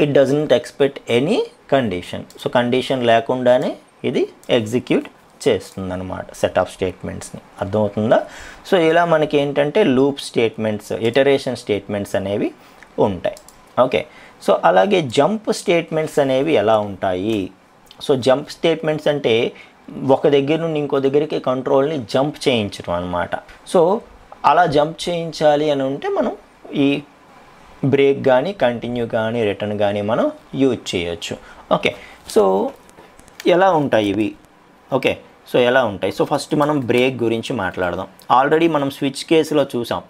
it doesn't expect any condition. So condition లేకుండానే ఇది ఎగ్జిక్యూట్ చేస్తుంది అనమాట సెట్ ఆఫ్ స్టేట్మెంట్స్ని. అర్థమవుతుందా? సో ఇలా మనకి ఏంటంటే లూప్ స్టేట్మెంట్స్, ఇటరేషన్ స్టేట్మెంట్స్ అనేవి ఉంటాయి. ఓకే, సో అలాగే జంప్ స్టేట్మెంట్స్ అనేవి ఎలా ఉంటాయి? సో జంప్ స్టేట్మెంట్స్ అంటే ఒక దగ్గర నుండి ఇంకో దగ్గరికి కంట్రోల్ని జంప్ చేయించడం అనమాట. సో అలా జంప్ చేయించాలి అని ఉంటే మనం ఈ బ్రేక్ కానీ, కంటిన్యూ కానీ, రిటర్న్ కానీ మనం యూజ్ చేయొచ్చు. ఓకే, సో ఎలా ఉంటాయి ఇవి? ఓకే, సో ఎలా ఉంటాయి? సో ఫస్ట్ మనం బ్రేక్ గురించి మాట్లాడదాం. ఆల్రెడీ మనం స్విచ్ కేసులో చూసాం,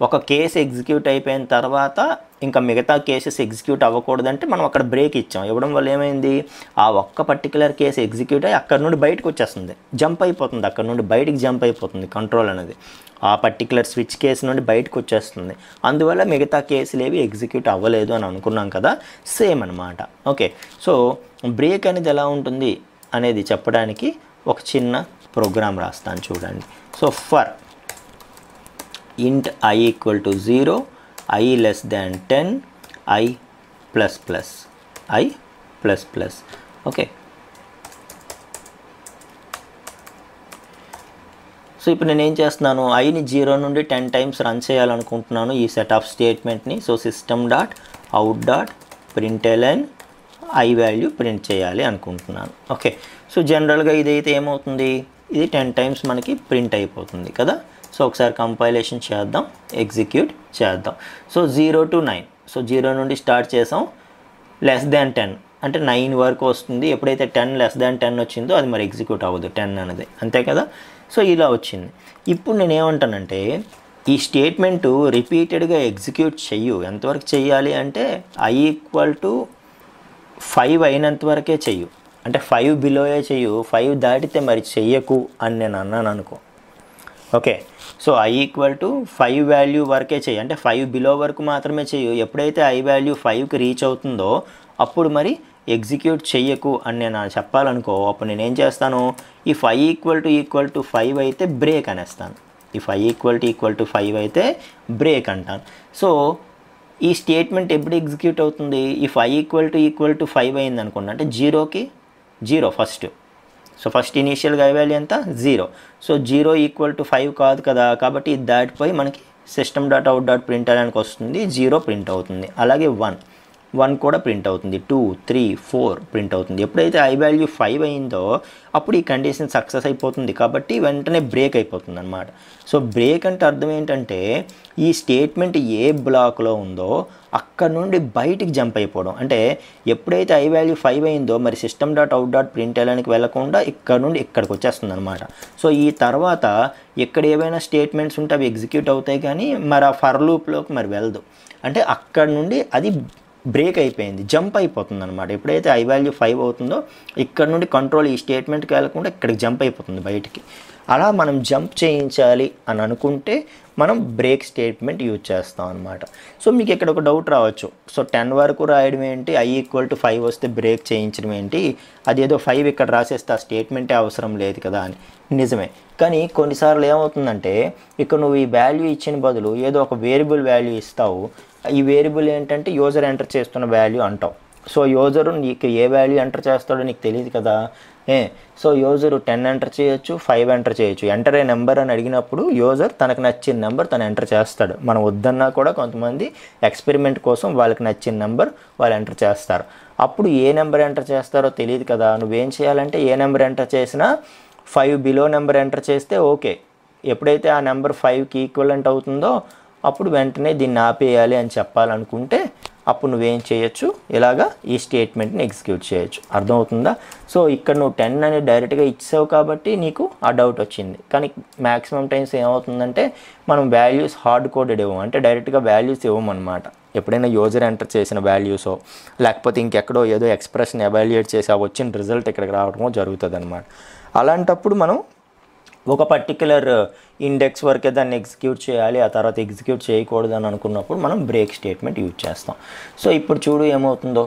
ఒక కేసు ఎగ్జిక్యూట్ అయిపోయిన తర్వాత ఇంకా మిగతా కేసెస్ ఎగ్జిక్యూట్ అవ్వకూడదంటే మనం అక్కడ బ్రేక్ ఇచ్చాం. ఇవ్వడం వల్ల ఏమైంది, ఆ ఒక్క పర్టికులర్ కేసు ఎగ్జిక్యూట్ అయ్యి అక్కడ నుండి బయటకు వచ్చేస్తుంది, జంప్ అయిపోతుంది, అక్కడ నుండి బయటికి జంప్ అయిపోతుంది. కంట్రోల్ అనేది ఆ పర్టికులర్ స్విచ్ కేసు నుండి బయటకు వచ్చేస్తుంది. అందువల్ల మిగతా కేసులు ఏవి ఎగ్జిక్యూట్ అవ్వలేదు అని అనుకున్నాం కదా, సేమ్ అనమాట. ఓకే, సో బ్రేక్ అనేది ఎలా ఉంటుంది అనేది చెప్పడానికి ఒక చిన్న ప్రోగ్రామ్ రాస్తాను చూడండి. సో ఫర్ ఇంట్ i = 0, i less than 10, i plus plus, i plus plus. Okay, so ఇప్పుడు నేను ఏం చేస్తున్నాను, iని 0 నుండి 10 టైమ్స్ రన్ చేయాలనుకుంటున్నాను ఈ సెట్ ఆఫ్ స్టేట్మెంట్ని. So system.out.println i value print చేయాలి అనుకుంటున్నాను. ఓకే, సో జనరల్గా ఇదైతే ఏమవుతుంది, ఇది 10 టైమ్స్ మనకి ప్రింట్ అయిపోతుంది కదా. సో ఒకసారి కంపైలేషన్ చేద్దాం, ఎగ్జిక్యూట్ చేద్దాం. సో 0 to 9, సో 0 నుండి స్టార్ట్ చేసాం, లెస్ దాన్ 10 అంటే 9 వరకు వస్తుంది. ఎప్పుడైతే 10 లెస్ దాన్ 10 వచ్చిందో అది మరి ఎగ్జిక్యూట్ అవ్వదు 10 అనేది, అంతే కదా. సో ఇలా వచ్చింది. ఇప్పుడు నేను ఏమంటానంటే ఈ స్టేట్మెంటు రిపీటెడ్గా ఎగ్జిక్యూట్ చెయ్యు. ఎంతవరకు చెయ్యాలి అంటే i = 5 అయినంత వరకే చెయ్యు, అంటే 5 బిలోయే చెయ్యు. 5 దాటితే మరి చెయ్యకు అని నేను అన్నాను అనుకో. ఓకే, సో i = 5 వాల్యూ వరకే చెయ్యి, అంటే 5 బిలో వరకు మాత్రమే చెయ్యు. ఎప్పుడైతే i వాల్యూ 5కి రీచ్ అవుతుందో అప్పుడు మరి ఎగ్జిక్యూట్ చెయ్యకు అని నేను చెప్పాలనుకో, అప్పుడు నేనేం చేస్తాను, ఈ 5 = 5 అయితే బ్రేక్ అనేస్తాను. ఈ 5 = 5 అయితే బ్రేక్ అంటాను. సో ఈ స్టేట్మెంట్ ఎప్పుడు ఎగ్జిక్యూట్ అవుతుంది? ఈ 5 ఈక్వల్ టు 5 అయింది అనుకోండి, అంటే 0కి 0 ఫస్ట్. సో ఫస్ట్ ఇనీషియల్గా ఐ వాల్యూ ఎంత? 0. సో 0 ఈక్వల్ టు 5 కాదు కదా, కాబట్టి ఇది దాటిపోయి మనకి system.out.println అని వస్తుంది, 0 ప్రింట్ అవుతుంది. అలాగే 1 కూడా ప్రింట్ అవుతుంది, 2, 3, 4 ప్రింట్ అవుతుంది. ఎప్పుడైతే ఐ వాల్యూ 5 అయిందో అప్పుడు ఈ కండిషన్ సక్సెస్ అయిపోతుంది, కాబట్టి వెంటనే బ్రేక్ అయిపోతుంది అనమాట. సో బ్రేక్ అంటే అర్థం ఏంటంటే ఈ స్టేట్మెంట్ ఏ బ్లాక్లో ఉందో అక్కడ నుండి బయటికి జంప్ అయిపోవడం. అంటే ఎప్పుడైతే ఐ వాల్యూ 5 అయిందో మరి system.out.printlnకి వెళ్ళకుండా ఇక్కడ నుండి ఇక్కడికి వచ్చేస్తుంది అనమాట. సో ఈ తర్వాత ఇక్కడ ఏవైనా స్టేట్మెంట్స్ ఉంటే అవి ఎగ్జిక్యూట్ అవుతాయి, కానీ మరి ఆ ఫర్ లూప్లోకి మరి వెళ్ళదు. అంటే అక్కడ నుండి అది బ్రేక్ అయిపోయింది, జంప్ అయిపోతుంది అనమాట. ఎప్పుడైతే ఐ వాల్యూ 5 అవుతుందో ఇక్కడ నుండి కంట్రోల్ ఈ స్టేట్మెంట్కి వెళ్ళకుండా ఇక్కడికి జంప్ అయిపోతుంది బయటికి. అలా మనం జంప్ చేయించాలి అని అనుకుంటే మనం బ్రేక్ స్టేట్మెంట్ యూజ్ చేస్తాం అనమాట. సో మీకు ఇక్కడ ఒక డౌట్ రావచ్చు, సో 10 వరకు రాయడం ఏంటి, i = 5 వస్తే బ్రేక్ చేయించడం ఏంటి, అదేదో 5 ఇక్కడ రాసేస్తే ఆ స్టేట్మెంటే అవసరం లేదు కదా అని. నిజమే, కానీ కొన్నిసార్లు ఏమవుతుందంటే ఇక్కడ నువ్వు ఈ వాల్యూ ఇచ్చిన బదులు ఏదో ఒక వేరియబుల్ వాల్యూ ఇస్తావు. ఈ వేరియబుల్ ఏంటంటే యూజర్ ఎంటర్ చేస్తున్న వాల్యూ అంటావు. సో యూజరు నీకు ఏ వాల్యూ ఎంటర్ చేస్తాడో నీకు తెలియదు కదా. సో యూజరు 10 ఎంటర్ చేయొచ్చు, 5 ఎంటర్ చేయొచ్చు. ఎంటర్ ఏ నెంబర్ అని అడిగినప్పుడు యూజర్ తనకు నచ్చిన నెంబర్ తను ఎంటర్ చేస్తాడు. మనం వద్దన్నా కూడా కొంతమంది ఎక్స్పెరిమెంట్ కోసం వాళ్ళకి నచ్చిన నెంబర్ వాళ్ళు ఎంటర్ చేస్తారు. అప్పుడు ఏ నెంబర్ ఎంటర్ చేస్తారో తెలియదు కదా. నువ్వేం చేయాలంటే ఏ నెంబర్ ఎంటర్ చేసినా 5 బిలో నెంబర్ ఎంటర్ చేస్తే ఓకే. ఎప్పుడైతే ఆ నెంబర్ 5కి ఈక్వలెంట్ అవుతుందో అప్పుడు వెంటనే దీన్ని ఆపేయాలి అని చెప్పాలనుకుంటే అప్పుడు నువ్వేం చేయొచ్చు, ఇలాగా ఈ స్టేట్మెంట్ని ఎగ్జిక్యూట్ చేయొచ్చు. అర్థమవుతుందా? సో ఇక్కడ నువ్వు 10 అని డైరెక్ట్గా ఇచ్చావు కాబట్టి నీకు ఆ డౌట్ వచ్చింది. కానీ మ్యాక్సిమం టైమ్స్ ఏమవుతుందంటే మనం వాల్యూస్ హార్డ్ కోడెడ్ ఇవ్వము, అంటే డైరెక్ట్గా వాల్యూస్ ఇవ్వమన్నమాట. ఎప్పుడైనా యూజర్ ఎంటర్ చేసిన వాల్యూసో లేకపోతే ఇంకెక్కడో ఏదో ఎక్స్ప్రెషన్ ఎవాల్యుయేట్ చేసి ఆ వచ్చిన రిజల్ట్ ఇక్కడికి రావడమో జరుగుతుంది అనమాట. అలాంటప్పుడు మనం ఒక పర్టిక్యులర్ ఇండెక్స్ వరకే దాన్ని ఎగ్జిక్యూట్ చేయాలి, ఆ తర్వాత ఎగ్జిక్యూట్ చేయకూడదు అని అనుకున్నప్పుడు మనం బ్రేక్ స్టేట్మెంట్ యూజ్ చేస్తాం. సో ఇప్పుడు చూడు ఏమవుతుందో,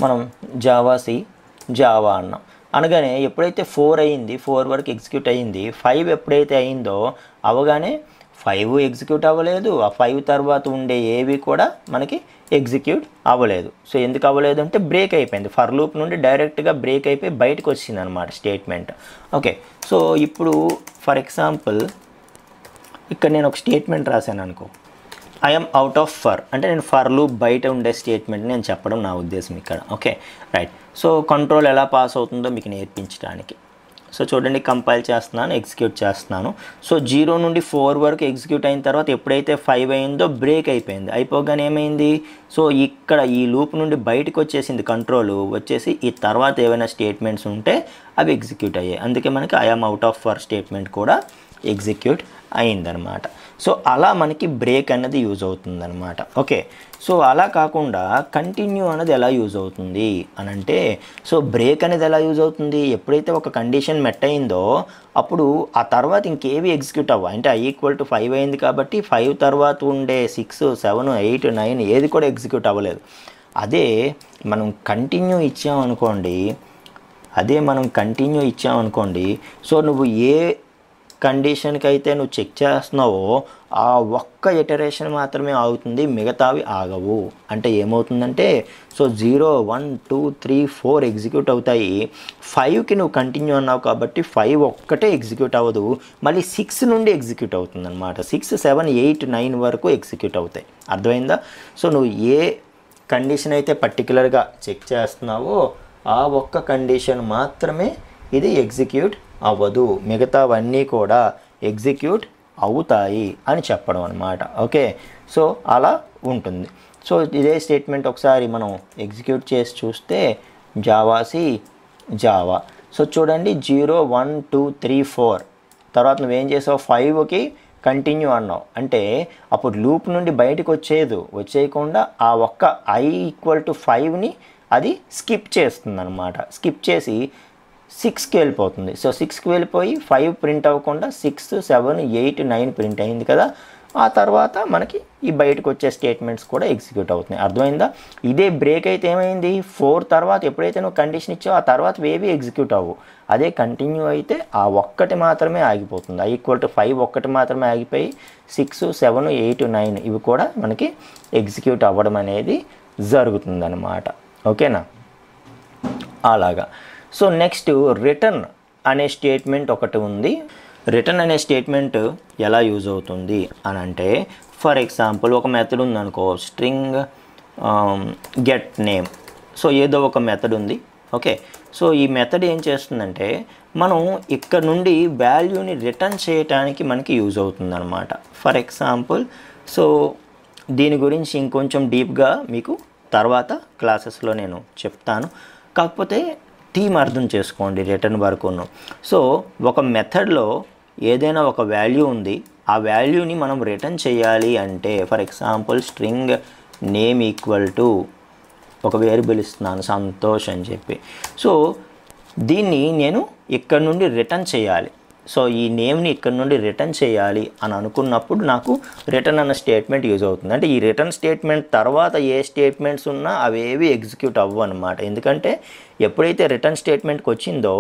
మనం జావా అన్నాం అనగానే ఎప్పుడైతే 4 అయ్యింది, 4 వరకు ఎగ్జిక్యూట్ అయ్యింది, 5 ఎప్పుడైతే అయిందో అవగానే 5 ఎగ్జిక్యూట్ అవ్వలేదు, ఆ 5 తర్వాత ఉండే ఏవి కూడా మనకి ఎగ్జిక్యూట్ అవ్వలేదు. సో ఎందుకు అవ్వలేదు అంటే బ్రేక్ అయిపోయింది, ఫర్ లూప్ నుండి డైరెక్ట్గా బ్రేక్ అయిపోయి బయటకు వచ్చింది అనమాట స్టేట్మెంట్. ఓకే, సో ఇప్పుడు ఫర్ ఎగ్జాంపుల్ ఇక్కడ నేను ఒక స్టేట్మెంట్ రాశాను అనుకో, ఐఎమ్ అవుట్ ఆఫ్ ఫర్, అంటే నేను ఫర్ లూప్ బయట ఉండే స్టేట్మెంట్ నేను చెప్పడం నా ఉద్దేశం ఇక్కడ. Okay right. సో కంట్రోల్ ఎలా పాస్ అవుతుందో మీకు నేర్పించడానికి. సో చూడండి, కంపైల్ చేస్తున్నాను, ఎగ్జిక్యూట్ చేస్తున్నాను. సో 0 నుండి 4 వరకు ఎగ్జిక్యూట్ అయిన తర్వాత ఎప్పుడైతే 5 అయిందో బ్రేక్ అయిపోయింది. అయిపోగానే ఏమైంది, సో ఇక్కడ ఈ లూప్ నుండి బయటకు వచ్చేసింది, కంట్రోల్ వచ్చేసి ఈ తర్వాత ఏవైనా స్టేట్మెంట్స్ ఉంటే అవి ఎగ్జిక్యూట్ అయ్యాయి. అందుకే మనకి I'm out of for statement కూడా ఎగ్జిక్యూట్ అయిందనమాట. సో అలా మనకి బ్రేక్ అనేది యూజ్ అవుతుందన్నమాట. ఓకే, సో అలా కాకుండా కంటిన్యూ అనేది ఎలా యూజ్ అవుతుంది అని అంటే, సో బ్రేక్ అనేది ఎలా యూజ్ అవుతుంది, ఎప్పుడైతే ఒక కండిషన్ మెట్ అయిందో అప్పుడు ఆ తర్వాత ఇంకేవి ఎగ్జిక్యూట్ అవ్వ, అంటే i = 5 అయింది కాబట్టి 5 తర్వాత ఉండే 6, 7, 8, 9 ఏది కూడా ఎగ్జిక్యూట్ అవ్వలేదు. అదే మనం కంటిన్యూ ఇచ్చామనుకోండి, సో నువ్వు ఏ కండిషన్కి అయితే నువ్వు చెక్ చేస్తున్నావో ఆ ఒక్క ఇటరేషన్ మాత్రమే ఆగుతుంది, మిగతావి ఆగవు. అంటే ఏమవుతుందంటే, సో 0, 1, 2, 3, 4 ఎగ్జిక్యూట్ అవుతాయి. 5కి నువ్వు కంటిన్యూ అన్నావు కాబట్టి 5 ఒక్కటే ఎగ్జిక్యూట్ అవ్వదు, మళ్ళీ 6 నుండి ఎగ్జిక్యూట్ అవుతుంది అనమాట. 6, 7, 8, 9 వరకు ఎగ్జిక్యూట్ అవుతాయి. అర్థమైందా? సో నువ్వు ఏ కండిషన్ అయితే పర్టికులర్గా చెక్ చేస్తున్నావో ఆ ఒక్క కండిషన్ మాత్రమే ఇది ఎగ్జిక్యూట్ అవ్వదు, మిగతావన్నీ కూడా ఎగ్జిక్యూట్ అవుతాయి అని చెప్పడం అనమాట. ఓకే, సో అలా ఉంటుంది. సో ఇదే స్టేట్మెంట్ ఒకసారి మనం ఎగ్జిక్యూట్ చేసి చూస్తే జావా. సో చూడండి, 0, 1, 2, 3, 4 తర్వాత నువ్వేం చేసావు, 5కి కంటిన్యూ అన్నావు, అంటే అప్పుడు లూప్ నుండి బయటకు వచ్చేయకుండా ఆ ఒక్క i = 5ని అది స్కిప్ చేస్తుంది అనమాట. స్కిప్ చేసి 6కి వెళ్ళిపోతుంది. సో 6కి వెళ్ళిపోయి 5 ప్రింట్ అవ్వకుండా 6, 7, 8, 9 ప్రింట్ అయింది కదా. ఆ తర్వాత మనకి ఈ బయటకు వచ్చే స్టేట్మెంట్స్ కూడా ఎగ్జిక్యూట్ అవుతున్నాయి. అర్థమైందా? ఇదే బ్రేక్ అయితే ఏమైంది, 4 తర్వాత ఎప్పుడైతే నువ్వు కండిషన్ ఇచ్చావో ఆ తర్వాత ఏవి ఎగ్జిక్యూట్ అవ్వు. అదే కంటిన్యూ అయితే ఆ ఒక్కటి మాత్రమే ఆగిపోతుంది. i=5 ఒక్కటి మాత్రమే ఆగిపోయి 6, 7, 8, 9 ఇవి కూడా మనకి ఎగ్జిక్యూట్ అవ్వడం అనేది జరుగుతుందన్నమాట. ఓకేనా? అలాగా. సో నెక్స్ట్ రిటర్న్ అనే స్టేట్మెంట్ ఒకటి ఉంది. రిటర్న్ అనే స్టేట్మెంట్ ఎలా యూజ్ అవుతుంది అని అంటే, ఫర్ ఎగ్జాంపుల్ ఒక మెథడ్ ఉందనుకో, స్ట్రింగ్ గెట్ నేమ్. సో ఏదో ఒక మెథడ్ ఉంది. ఓకే, సో ఈ మెథడ్ ఏం చేస్తుందంటే మనం ఇక్కడ నుండి వాల్యూని రిటర్న్ చేయడానికి మనకి యూజ్ అవుతుంది అనమాట. ఫర్ ఎగ్జాంపుల్ సో దీని గురించి ఇంకొంచెం డీప్గా మీకు తర్వాత క్లాసెస్లో నేను చెప్తాను. కాకపోతే థీమ్ అర్థం చేసుకోండి రిటర్న్ వరకును. సో ఒక మెథడ్లో ఏదైనా ఒక వాల్యూ ఉంది, ఆ వాల్యూని మనం రిటర్న్ చేయాలి అంటే for example string name equal to ఒక వేరియబుల్ ఇస్తున్నాను సంతోష్ అని చెప్పి. సో దీన్ని నేను ఇక్కడ నుండి రిటర్న్ చేయాలి. సో ఈ నేమ్ని ఇక్కడ నుండి రిటర్న్ చేయాలి అని అనుకున్నప్పుడు నాకు రిటర్న్ అన్న స్టేట్మెంట్ యూజ్ అవుతుంది. అంటే ఈ రిటర్న్ స్టేట్మెంట్ తర్వాత ఏ స్టేట్మెంట్స్ ఉన్నా అవేవి ఎగ్జిక్యూట్ అవ్వు అనమాట. ఎందుకంటే ఎప్పుడైతే రిటర్న్ స్టేట్మెంట్కి వచ్చిందో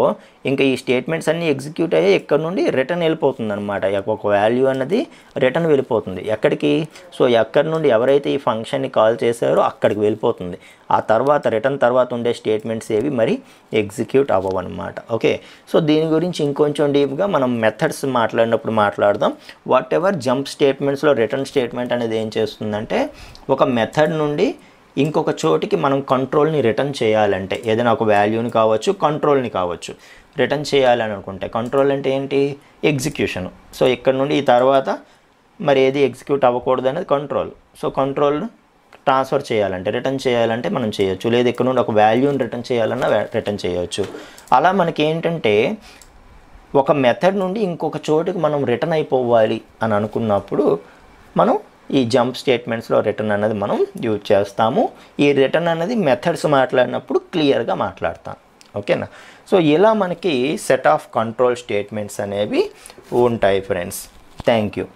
ఇంకా ఈ స్టేట్మెంట్స్ అన్నీ ఎగ్జిక్యూట్ అయ్యి ఇక్కడ నుండి రిటర్న్ వెళ్ళిపోతుంది అనమాట. ఒక వాల్యూ అన్నది రిటర్న్ వెళ్ళిపోతుంది. ఎక్కడికి? సో ఎక్కడి నుండి ఎవరైతే ఈ ఫంక్షన్ని కాల్ చేశారో అక్కడికి వెళ్ళిపోతుంది. ఆ తర్వాత రిటర్న్ తర్వాత ఉండే స్టేట్మెంట్స్ ఏవి మరి ఎగ్జిక్యూట్ అవ్వవు అనమాట. ఓకే, సో దీని గురించి ఇంకొంచెం డీప్గా మనం మెథడ్స్ మాట్లాడినప్పుడు మాట్లాడదాం. వాట్ ఎవర్ జంప్ స్టేట్మెంట్స్లో రిటర్న్ స్టేట్మెంట్ అనేది ఏం చేస్తుందంటే ఒక మెథడ్ నుండి ఇంకొక చోటికి మనం కంట్రోల్ని రిటర్న్ చేయాలంటే ఏదైనా ఒక వాల్యూని కావచ్చు, కంట్రోల్ని కావచ్చు, రిటర్న్ చేయాలని అనుకుంటే కంట్రోల్ అంటే ఏంటి? ఎగ్జిక్యూషన్. సో ఇక్కడ నుండి ఈ తర్వాత మరి ఏది ఎగ్జిక్యూట్ అవ్వకూడదు అనేది కంట్రోల్. సో కంట్రోల్ను ట్రాన్స్ఫర్ చేయాలంటే రిటర్న్ చేయాలంటే మనం చేయొచ్చు, లేదా ఇక్కడ నుండి ఒక వాల్యూని రిటర్న్ చేయాలన్నా రిటర్న్ చేయొచ్చు. అలా మనకి ఏంటంటే ఒక మెథడ్ నుండి ఇంకొక చోటుకి మనం రిటర్న్ అయిపోవాలి అని అనుకున్నప్పుడు మనం ఈ జంప్ స్టేట్మెంట్స్లో రిటర్న్ అనేది మనం యూజ్ చేస్తాము. ఈ రిటర్న్ అనేది మెథడ్స్ మాట్లాడినప్పుడు క్లియర్గా మాట్లాడతాం. ఓకేనా? సో ఇలా మనకి సెట్ ఆఫ్ కంట్రోల్ స్టేట్మెంట్స్ అనేవి ఉంటాయి ఫ్రెండ్స్. Thank you.